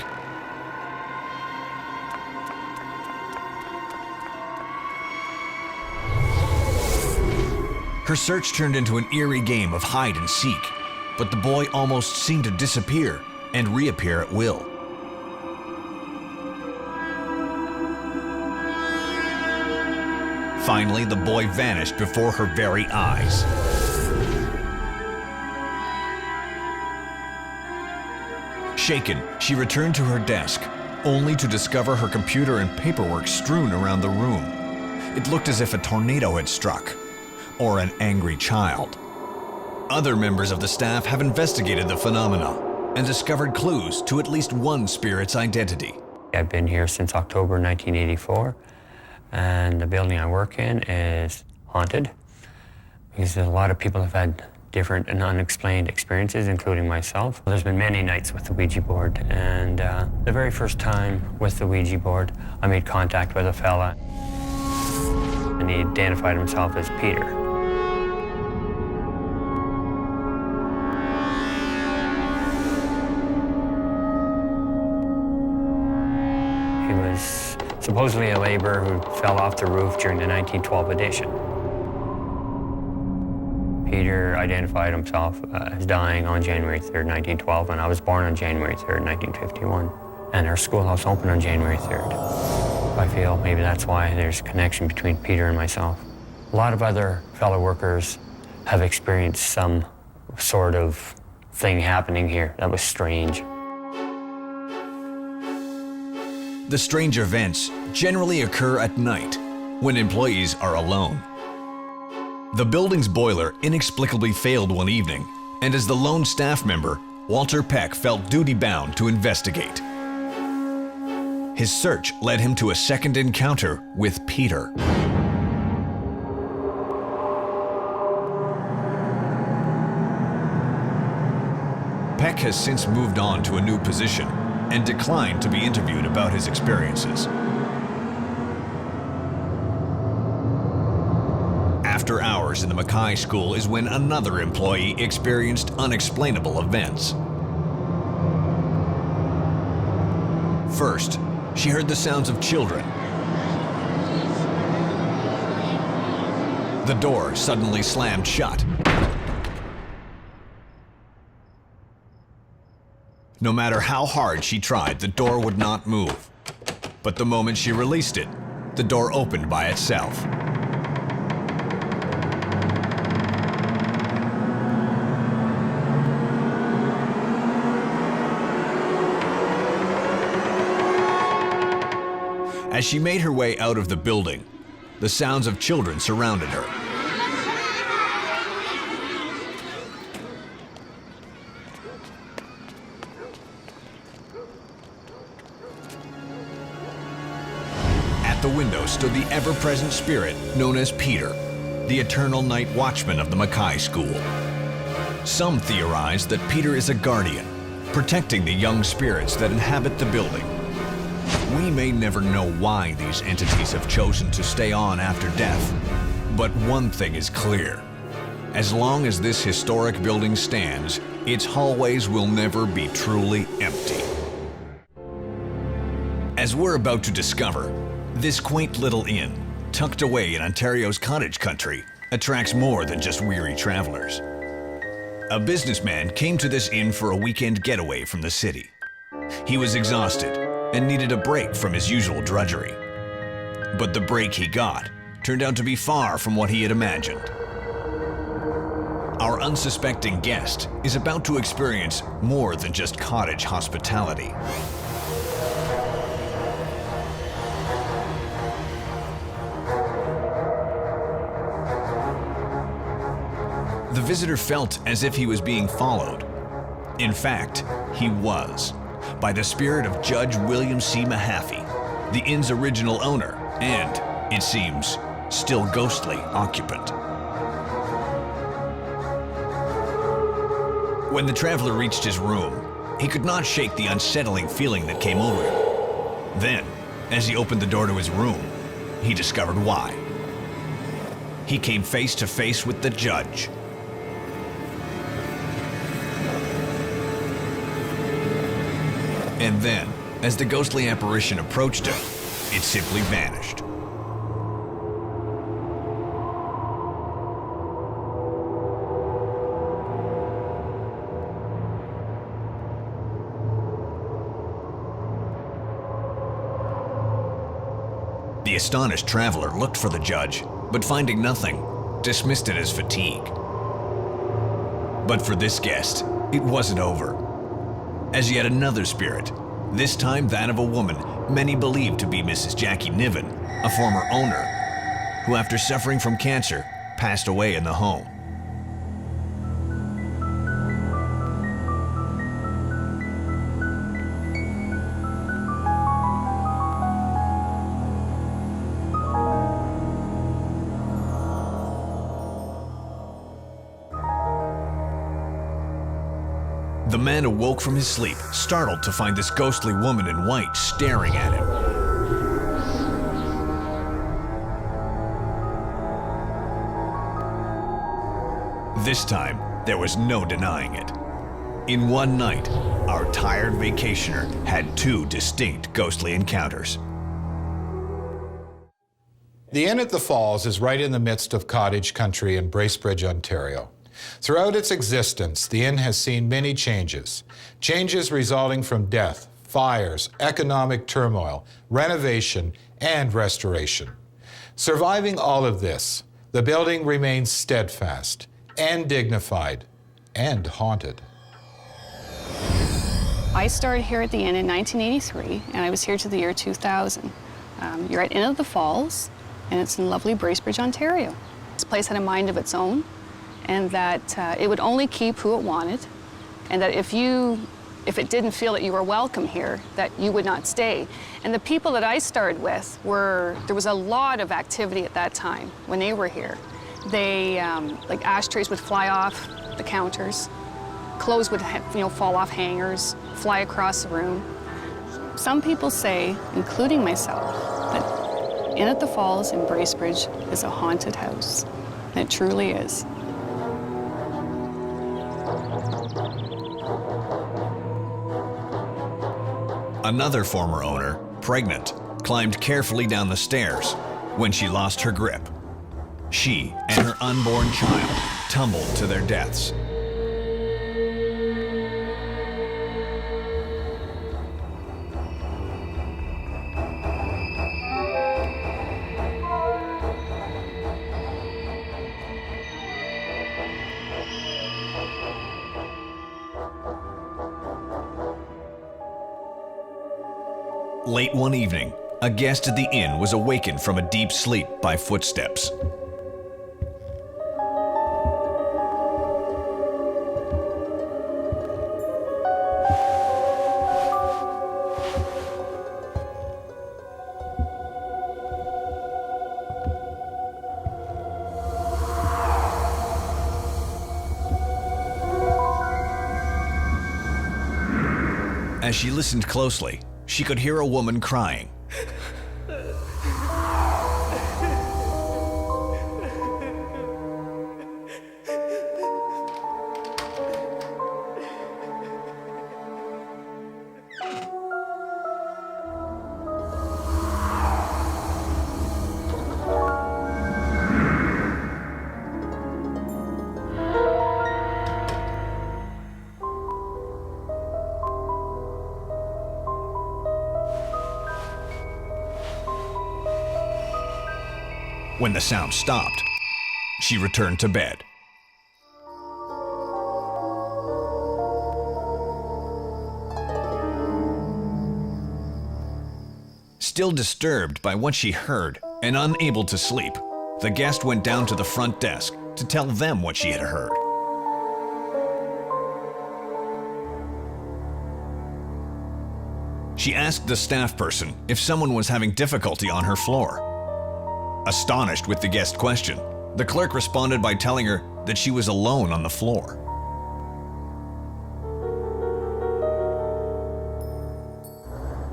Speaker 8: Her search turned into an eerie game of hide and seek, but the boy almost seemed to disappear and reappear at will. Finally, the boy vanished before her very eyes. Shaken, she returned to her desk, only to discover her computer and paperwork strewn around the room. It looked as if a tornado had struck, or an angry child. Other members of the staff have investigated the phenomena and discovered clues to at least one spirit's identity.
Speaker 12: I've been here since October 1984, and the building I work in is haunted because a lot of people have had different and unexplained experiences, including myself. There's been many nights with the Ouija board, and the very first time with the Ouija board, I made contact with a fella, and he identified himself as Peter. He was supposedly a laborer who fell off the roof during the 1912 edition. Peter identified himself as dying on January 3rd, 1912, and I was born on January 3rd, 1951. And our schoolhouse opened on January 3rd. I feel maybe that's why there's a connection between Peter and myself. A lot of other fellow workers have experienced some sort of thing happening here that was strange.
Speaker 8: The strange events generally occur at night, when employees are alone. The building's boiler inexplicably failed one evening, and as the lone staff member, Walter Peck felt duty-bound to investigate. His search led him to a second encounter with Peter. Peck has since moved on to a new position and declined to be interviewed about his experiences. After hours in the Mackay School is when another employee experienced unexplainable events. First, she heard the sounds of children. The door suddenly slammed shut. No matter how hard she tried, the door would not move. But the moment she released it, the door opened by itself. As she made her way out of the building, The sounds of children surrounded her. At the window stood the ever-present spirit known as Peter, the eternal night watchman of the Mackay School. Some theorize that Peter is a guardian, protecting the young spirits that inhabit the building. We may never know why these entities have chosen to stay on after death, but one thing is clear. As long as this historic building stands, its hallways will never be truly empty. As we're about to discover, this quaint little inn, tucked away in Ontario's cottage country, attracts more than just weary travelers. A businessman came to this inn for a weekend getaway from the city. He was exhausted and needed a break from his usual drudgery. But the break he got turned out to be far from what he had imagined. Our unsuspecting guest is about to experience more than just cottage hospitality. The visitor felt as if he was being followed. In fact, he was, by the spirit of Judge William C. Mahaffey, the inn's original owner and, it seems, still ghostly occupant. When the traveler reached his room, he could not shake the unsettling feeling that came over him. Then, as he opened the door to his room, he discovered why. He came face to face with the judge. And then, as the ghostly apparition approached him, it simply vanished. The astonished traveler looked for the judge, but finding nothing, dismissed it as fatigue. But for this guest, it wasn't over. As yet another spirit, this time that of a woman many believe to be Mrs. Jackie Niven, a former owner, who after suffering from cancer, passed away in the home. The man awoke from his sleep, startled to find this ghostly woman in white staring at him. This time, there was no denying it. In one night, our tired vacationer had two distinct ghostly encounters.
Speaker 2: The Inn at the Falls is right in the midst of cottage country in Bracebridge, Ontario. Throughout its existence, the inn has seen many changes. Changes resulting from death, fires, economic turmoil, renovation, and restoration. Surviving all of this, the building remains steadfast and dignified and haunted.
Speaker 13: I started here at the inn in 1983, and I was here to the year 2000. You're at Inn of the Falls, and it's in lovely Bracebridge, Ontario. This place had a mind of its own, and that it would only keep who it wanted, and that if it didn't feel that you were welcome here, that you would not stay. And the people that I started with there was a lot of activity at that time when they were here. They, like ashtrays would fly off the counters, clothes would fall off hangers, fly across the room. Some people say, including myself, that Inn at the Falls in Bracebridge is a haunted house. And it truly is.
Speaker 8: Another former owner, pregnant, climbed carefully down the stairs when she lost her grip. She and her unborn child tumbled to their deaths. Late one evening, a guest at the inn was awakened from a deep sleep by footsteps. As she listened closely, she could hear a woman crying. When the sound stopped, she returned to bed. Still disturbed by what she heard and unable to sleep, the guest went down to the front desk to tell them what she had heard. She asked the staff person if someone was having difficulty on her floor. Astonished with the guest question, the clerk responded by telling her that she was alone on the floor.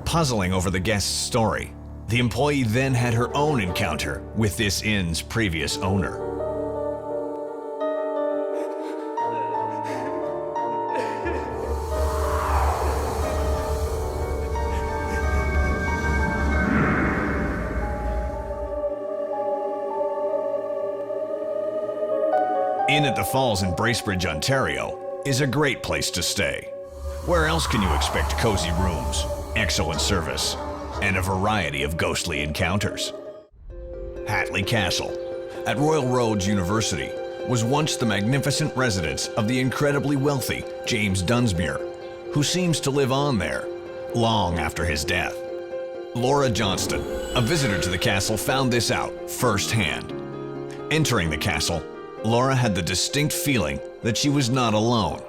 Speaker 8: Puzzling over the guest's story, the employee then had her own encounter with this inn's previous owner. Inn at the Falls in Bracebridge, Ontario, is a great place to stay. Where else can you expect cozy rooms, excellent service, and a variety of ghostly encounters? Hatley Castle, at Royal Roads University, was once the magnificent residence of the incredibly wealthy James Dunsmuir, who seems to live on there long after his death. Laura Johnston, a visitor to the castle, found this out firsthand. Entering the castle, Laura had the distinct feeling that she was not alone.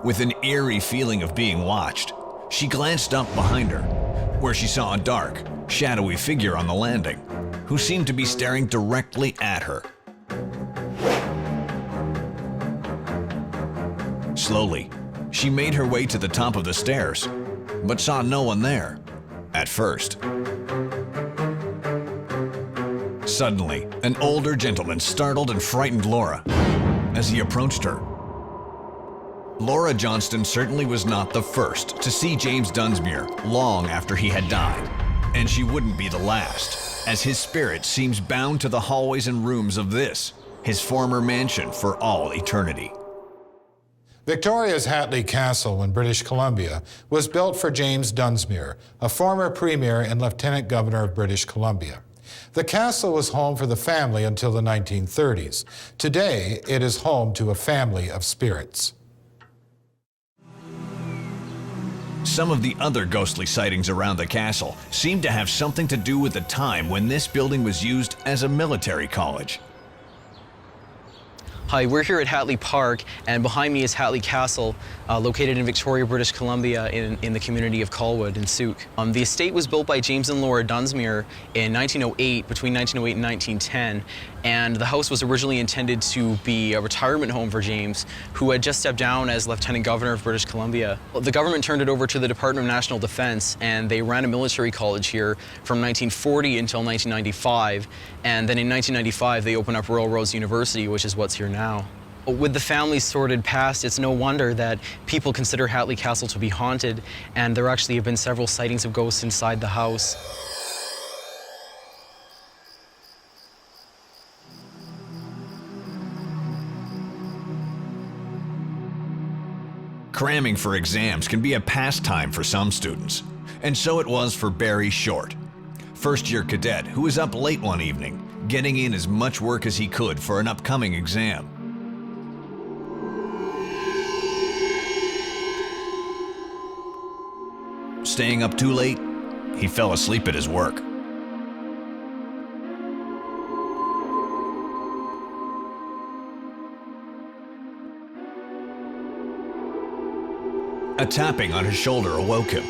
Speaker 8: With an eerie feeling of being watched, she glanced up behind her, where she saw a dark, shadowy figure on the landing, who seemed to be staring directly at her. Slowly, she made her way to the top of the stairs, but saw no one there, at first. Suddenly, an older gentleman startled and frightened Laura as he approached her. Laura Johnston certainly was not the first to see James Dunsmuir long after he had died, and she wouldn't be the last, as his spirit seems bound to the hallways and rooms of this, his former mansion, for all eternity.
Speaker 2: Victoria's Hatley Castle in British Columbia was built for James Dunsmuir, a former premier and lieutenant governor of British Columbia. The castle was home for the family until the 1930s. Today, it is home to a family of spirits.
Speaker 8: Some of the other ghostly sightings around the castle seem to have something to do with the time when this building was used as a military college.
Speaker 14: Hi, we're here at Hatley Park, and behind me is Hatley Castle, located in Victoria, British Columbia, in the community of Colwood in Souk. The estate was built by James and Laura Dunsmuir in 1908, between 1908 and 1910, and the house was originally intended to be a retirement home for James, who had just stepped down as Lieutenant Governor of British Columbia. The government turned it over to the Department of National Defense, and they ran a military college here from 1940 until 1995, and then in 1995 they opened up Royal Roads University, which is what's here now. With the family's sordid past, it's no wonder that people consider Hatley Castle to be haunted, and there actually have been several sightings of ghosts inside the house.
Speaker 8: Cramming for exams can be a pastime for some students, and so it was for Barry Short, first-year cadet who was up late one evening, getting in as much work as he could for an upcoming exam. Staying up too late, he fell asleep at his work. A tapping on his shoulder awoke him.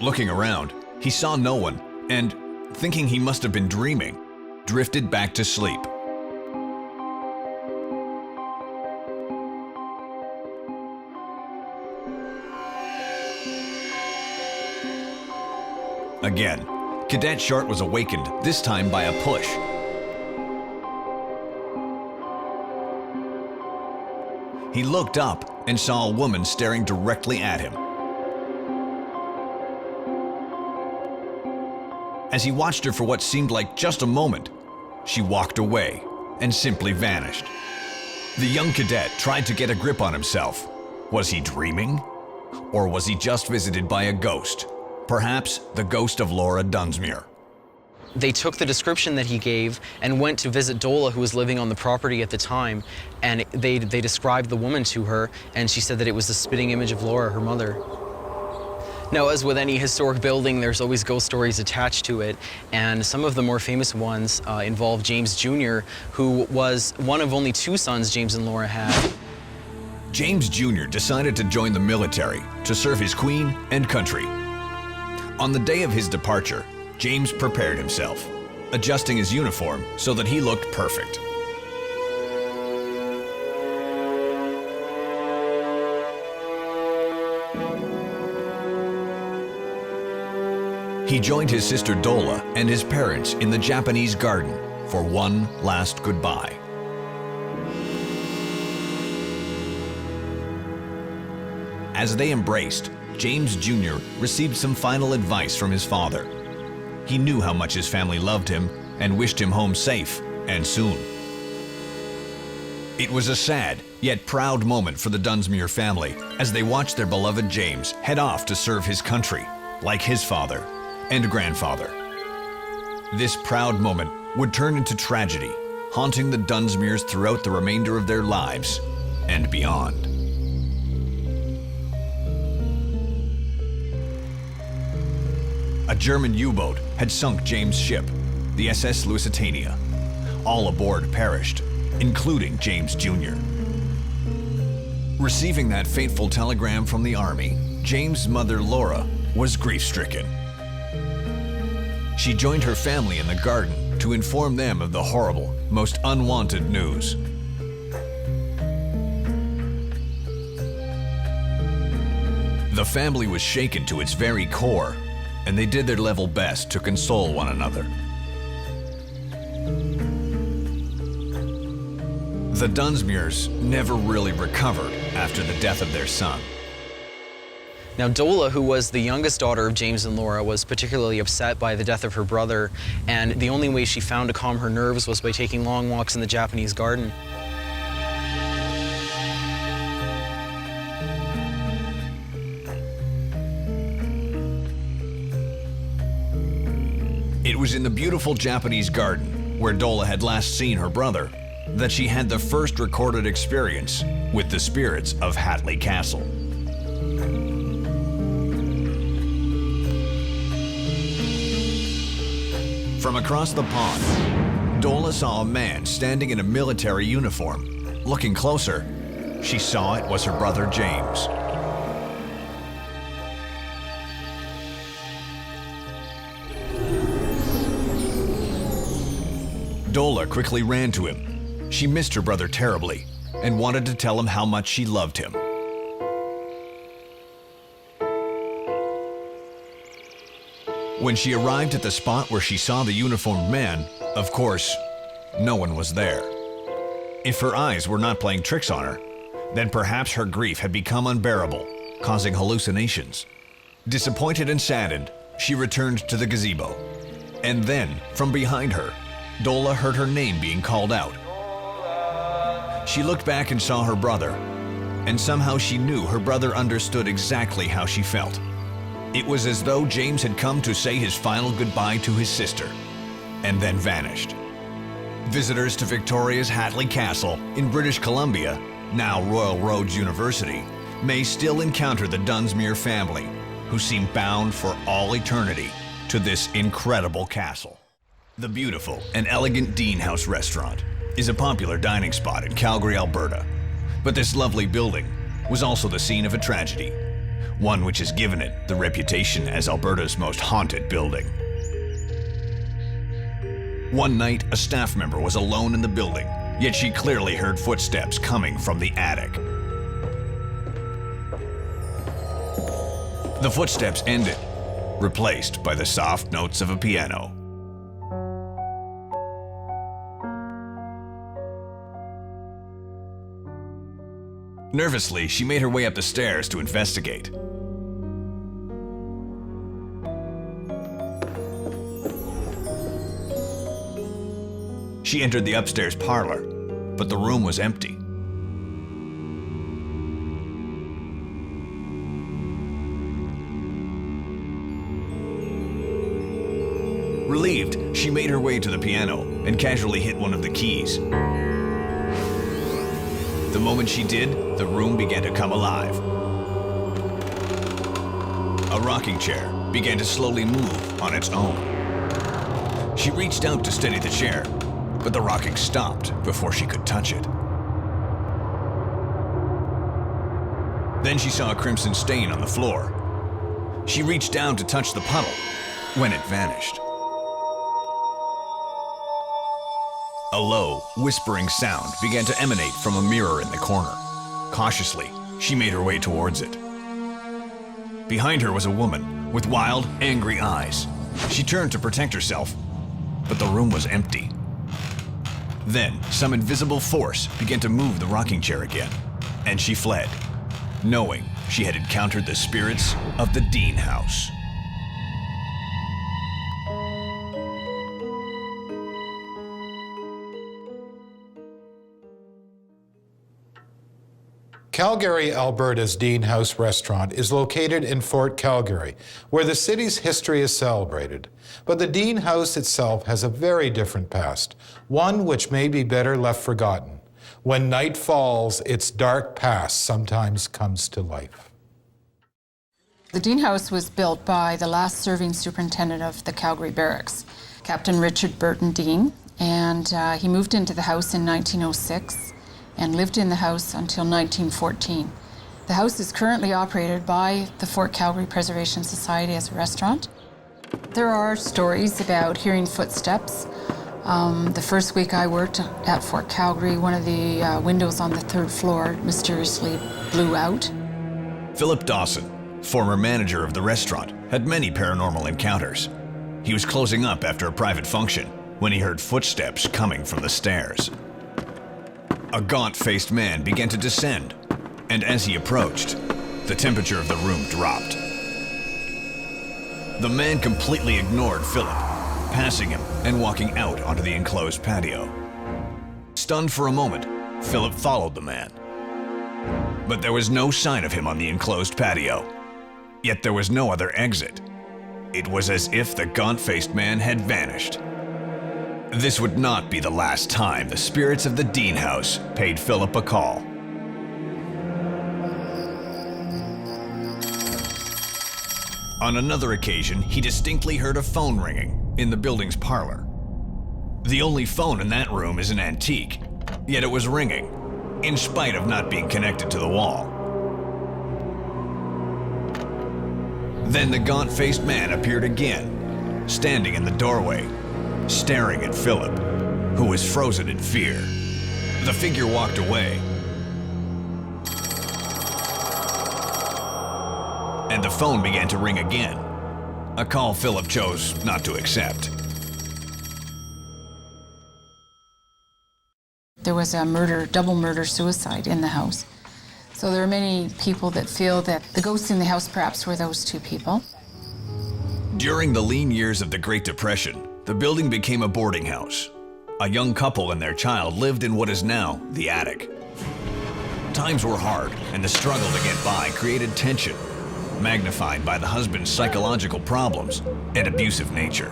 Speaker 8: Looking around, he saw no one and, thinking he must have been dreaming, drifted back to sleep. Again, Cadet Short was awakened, this time by a push. He looked up and saw a woman staring directly at him. As he watched her for what seemed like just a moment, she walked away and simply vanished. The young cadet tried to get a grip on himself. Was he dreaming? Or was he just visited by a ghost? Perhaps the ghost of Laura Dunsmuir.
Speaker 14: They took the description that he gave and went to visit Dola, who was living on the property at the time, and they described the woman to her, and she said that it was the spitting image of Laura, her mother. Now, as with any historic building, there's always ghost stories attached to it, and some of the more famous ones involve James Jr., who was one of only 2 sons James and Laura had.
Speaker 8: James Jr. decided to join the military to serve his queen and country. On the day of his departure, James prepared himself, adjusting his uniform so that he looked perfect. He joined his sister Dola and his parents in the Japanese garden for one last goodbye. As they embraced, James Jr. received some final advice from his father. He knew how much his family loved him and wished him home safe and soon. It was a sad yet proud moment for the Dunsmuir family as they watched their beloved James head off to serve his country, like his father and grandfather. This proud moment would turn into tragedy, haunting the Dunsmuirs throughout the remainder of their lives and beyond. A German U-boat had sunk James' ship, the SS Lusitania. All aboard perished, including James Jr. Receiving that fateful telegram from the Army, James' mother Laura was grief-stricken. She joined her family in the garden to inform them of the horrible, most unwanted news. The family was shaken to its very core, and they did their level best to console one another. The Dunsmuirs never really recovered after the death of their son.
Speaker 14: Now, Dola, who was the youngest daughter of James and Laura, was particularly upset by the death of her brother, and the only way she found to calm her nerves was by taking long walks in the Japanese garden.
Speaker 8: It was in the beautiful Japanese garden, where Dola had last seen her brother, that she had the first recorded experience with the spirits of Hatley Castle. From across the pond, Dola saw a man standing in a military uniform. Looking closer, she saw it was her brother James. Dola quickly ran to him. She missed her brother terribly and wanted to tell him how much she loved him. When she arrived at the spot where she saw the uniformed man, of course, no one was there. If her eyes were not playing tricks on her, then perhaps her grief had become unbearable, causing hallucinations. Disappointed and saddened, she returned to the gazebo. And then, from behind her, Dola heard her name being called out. She looked back and saw her brother, and somehow she knew her brother understood exactly how she felt. It was as though James had come to say his final goodbye to his sister, and then vanished. Visitors to Victoria's Hatley Castle in British Columbia, now Royal Roads University, may still encounter the Dunsmuir family, who seem bound for all eternity to this incredible castle. The beautiful and elegant Dean House restaurant is a popular dining spot in Calgary, Alberta. But this lovely building was also the scene of a tragedy, one which has given it the reputation as Alberta's most haunted building. One night, a staff member was alone in the building, yet she clearly heard footsteps coming from the attic. The footsteps ended, replaced by the soft notes of a piano. Nervously, she made her way up the stairs to investigate. She entered the upstairs parlor, but the room was empty. Relieved, she made her way to the piano and casually hit one of the keys. The moment she did, the room began to come alive. A rocking chair began to slowly move on its own. She reached out to steady the chair, but the rocking stopped before she could touch it. Then she saw a crimson stain on the floor. She reached down to touch the puddle when it vanished. A low, whispering sound began to emanate from a mirror in the corner. Cautiously, she made her way towards it. Behind her was a woman with wild, angry eyes. She turned to protect herself, but the room was empty. Then, some invisible force began to move the rocking chair again, and she fled, knowing she had encountered the spirits of the Dean House.
Speaker 2: Calgary, Alberta's Dean House restaurant is located in Fort Calgary, where the city's history is celebrated. But the Dean House itself has a very different past, one which may be better left forgotten. When night falls, its dark past sometimes comes to life.
Speaker 15: The Dean House was built by the last serving superintendent of the Calgary Barracks, Captain Richard Burton Dean, and he moved into the house in 1906. And lived in the house until 1914. The house is currently operated by the Fort Calgary Preservation Society as a restaurant. There are stories about hearing footsteps. The first week I worked at Fort Calgary, one of the windows on the third floor mysteriously blew out.
Speaker 8: Philip Dawson, former manager of the restaurant, had many paranormal encounters. He was closing up after a private function when he heard footsteps coming from the stairs. A gaunt-faced man began to descend, and as he approached, the temperature of the room dropped. The man completely ignored Philip, passing him and walking out onto the enclosed patio. Stunned for a moment, Philip followed the man. But there was no sign of him on the enclosed patio. Yet there was no other exit. It was as if the gaunt-faced man had vanished. This would not be the last time the spirits of the Dean House paid Philip a call. On another occasion, he distinctly heard a phone ringing in the building's parlor. The only phone in that room is an antique, yet it was ringing, in spite of not being connected to the wall. Then the gaunt-faced man appeared again, standing in the doorway, staring at Philip, who was frozen in fear. The figure walked away, and the phone began to ring again, a call Philip chose not to accept.
Speaker 15: There was a double murder-suicide in the house. So there are many people that feel that the ghosts in the house perhaps were those two people.
Speaker 8: During the lean years of the Great Depression, the building became a boarding house. A young couple and their child lived in what is now the attic. Times were hard, and the struggle to get by created tension, magnified by the husband's psychological problems and abusive nature.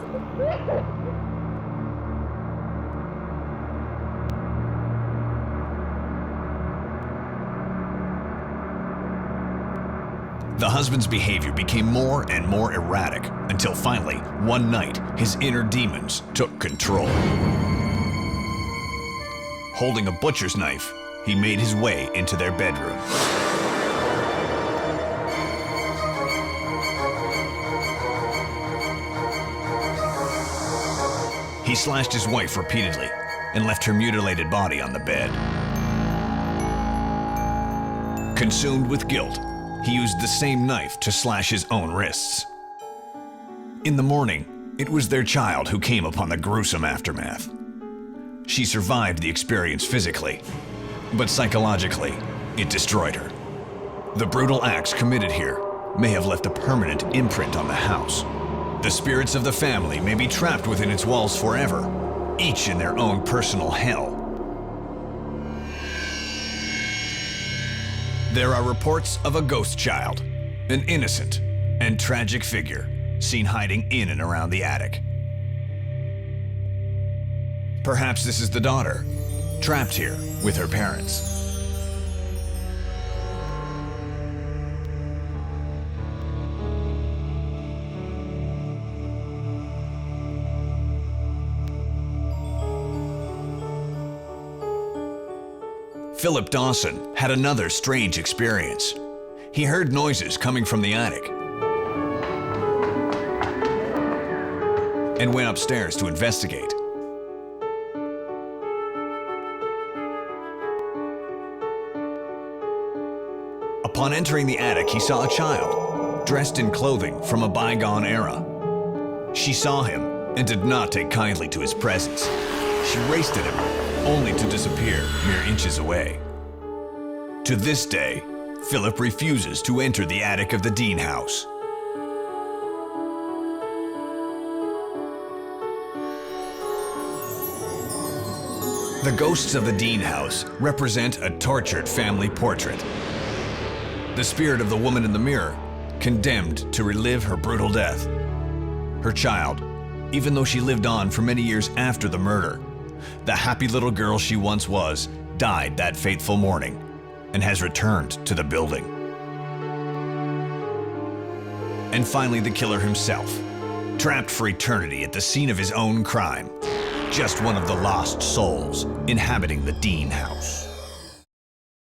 Speaker 8: The husband's behavior became more and more erratic until finally, one night, his inner demons took control. Holding a butcher's knife, he made his way into their bedroom. He slashed his wife repeatedly and left her mutilated body on the bed. Consumed with guilt, he used the same knife to slash his own wrists. In the morning, it was their child who came upon the gruesome aftermath. She survived the experience physically, but psychologically, it destroyed her. The brutal acts committed here may have left a permanent imprint on the house. The spirits of the family may be trapped within its walls forever, each in their own personal hell. There are reports of a ghost child, an innocent and tragic figure seen hiding in and around the attic. Perhaps this is the daughter, trapped here with her parents. Philip Dawson had another strange experience. He heard noises coming from the attic and went upstairs to investigate. Upon entering the attic, he saw a child, dressed in clothing from a bygone era. She saw him and did not take kindly to his presence. She raced at him, only to disappear mere inches away. To this day, Philip refuses to enter the attic of the Dean house. The ghosts of the Dean house represent a tortured family portrait. The spirit of the woman in the mirror, condemned to relive her brutal death. Her child, even though she lived on for many years after the murder, the happy little girl she once was, died that fateful morning and has returned to the building. And finally, the killer himself, trapped for eternity at the scene of his own crime, just one of the lost souls inhabiting the Dean house.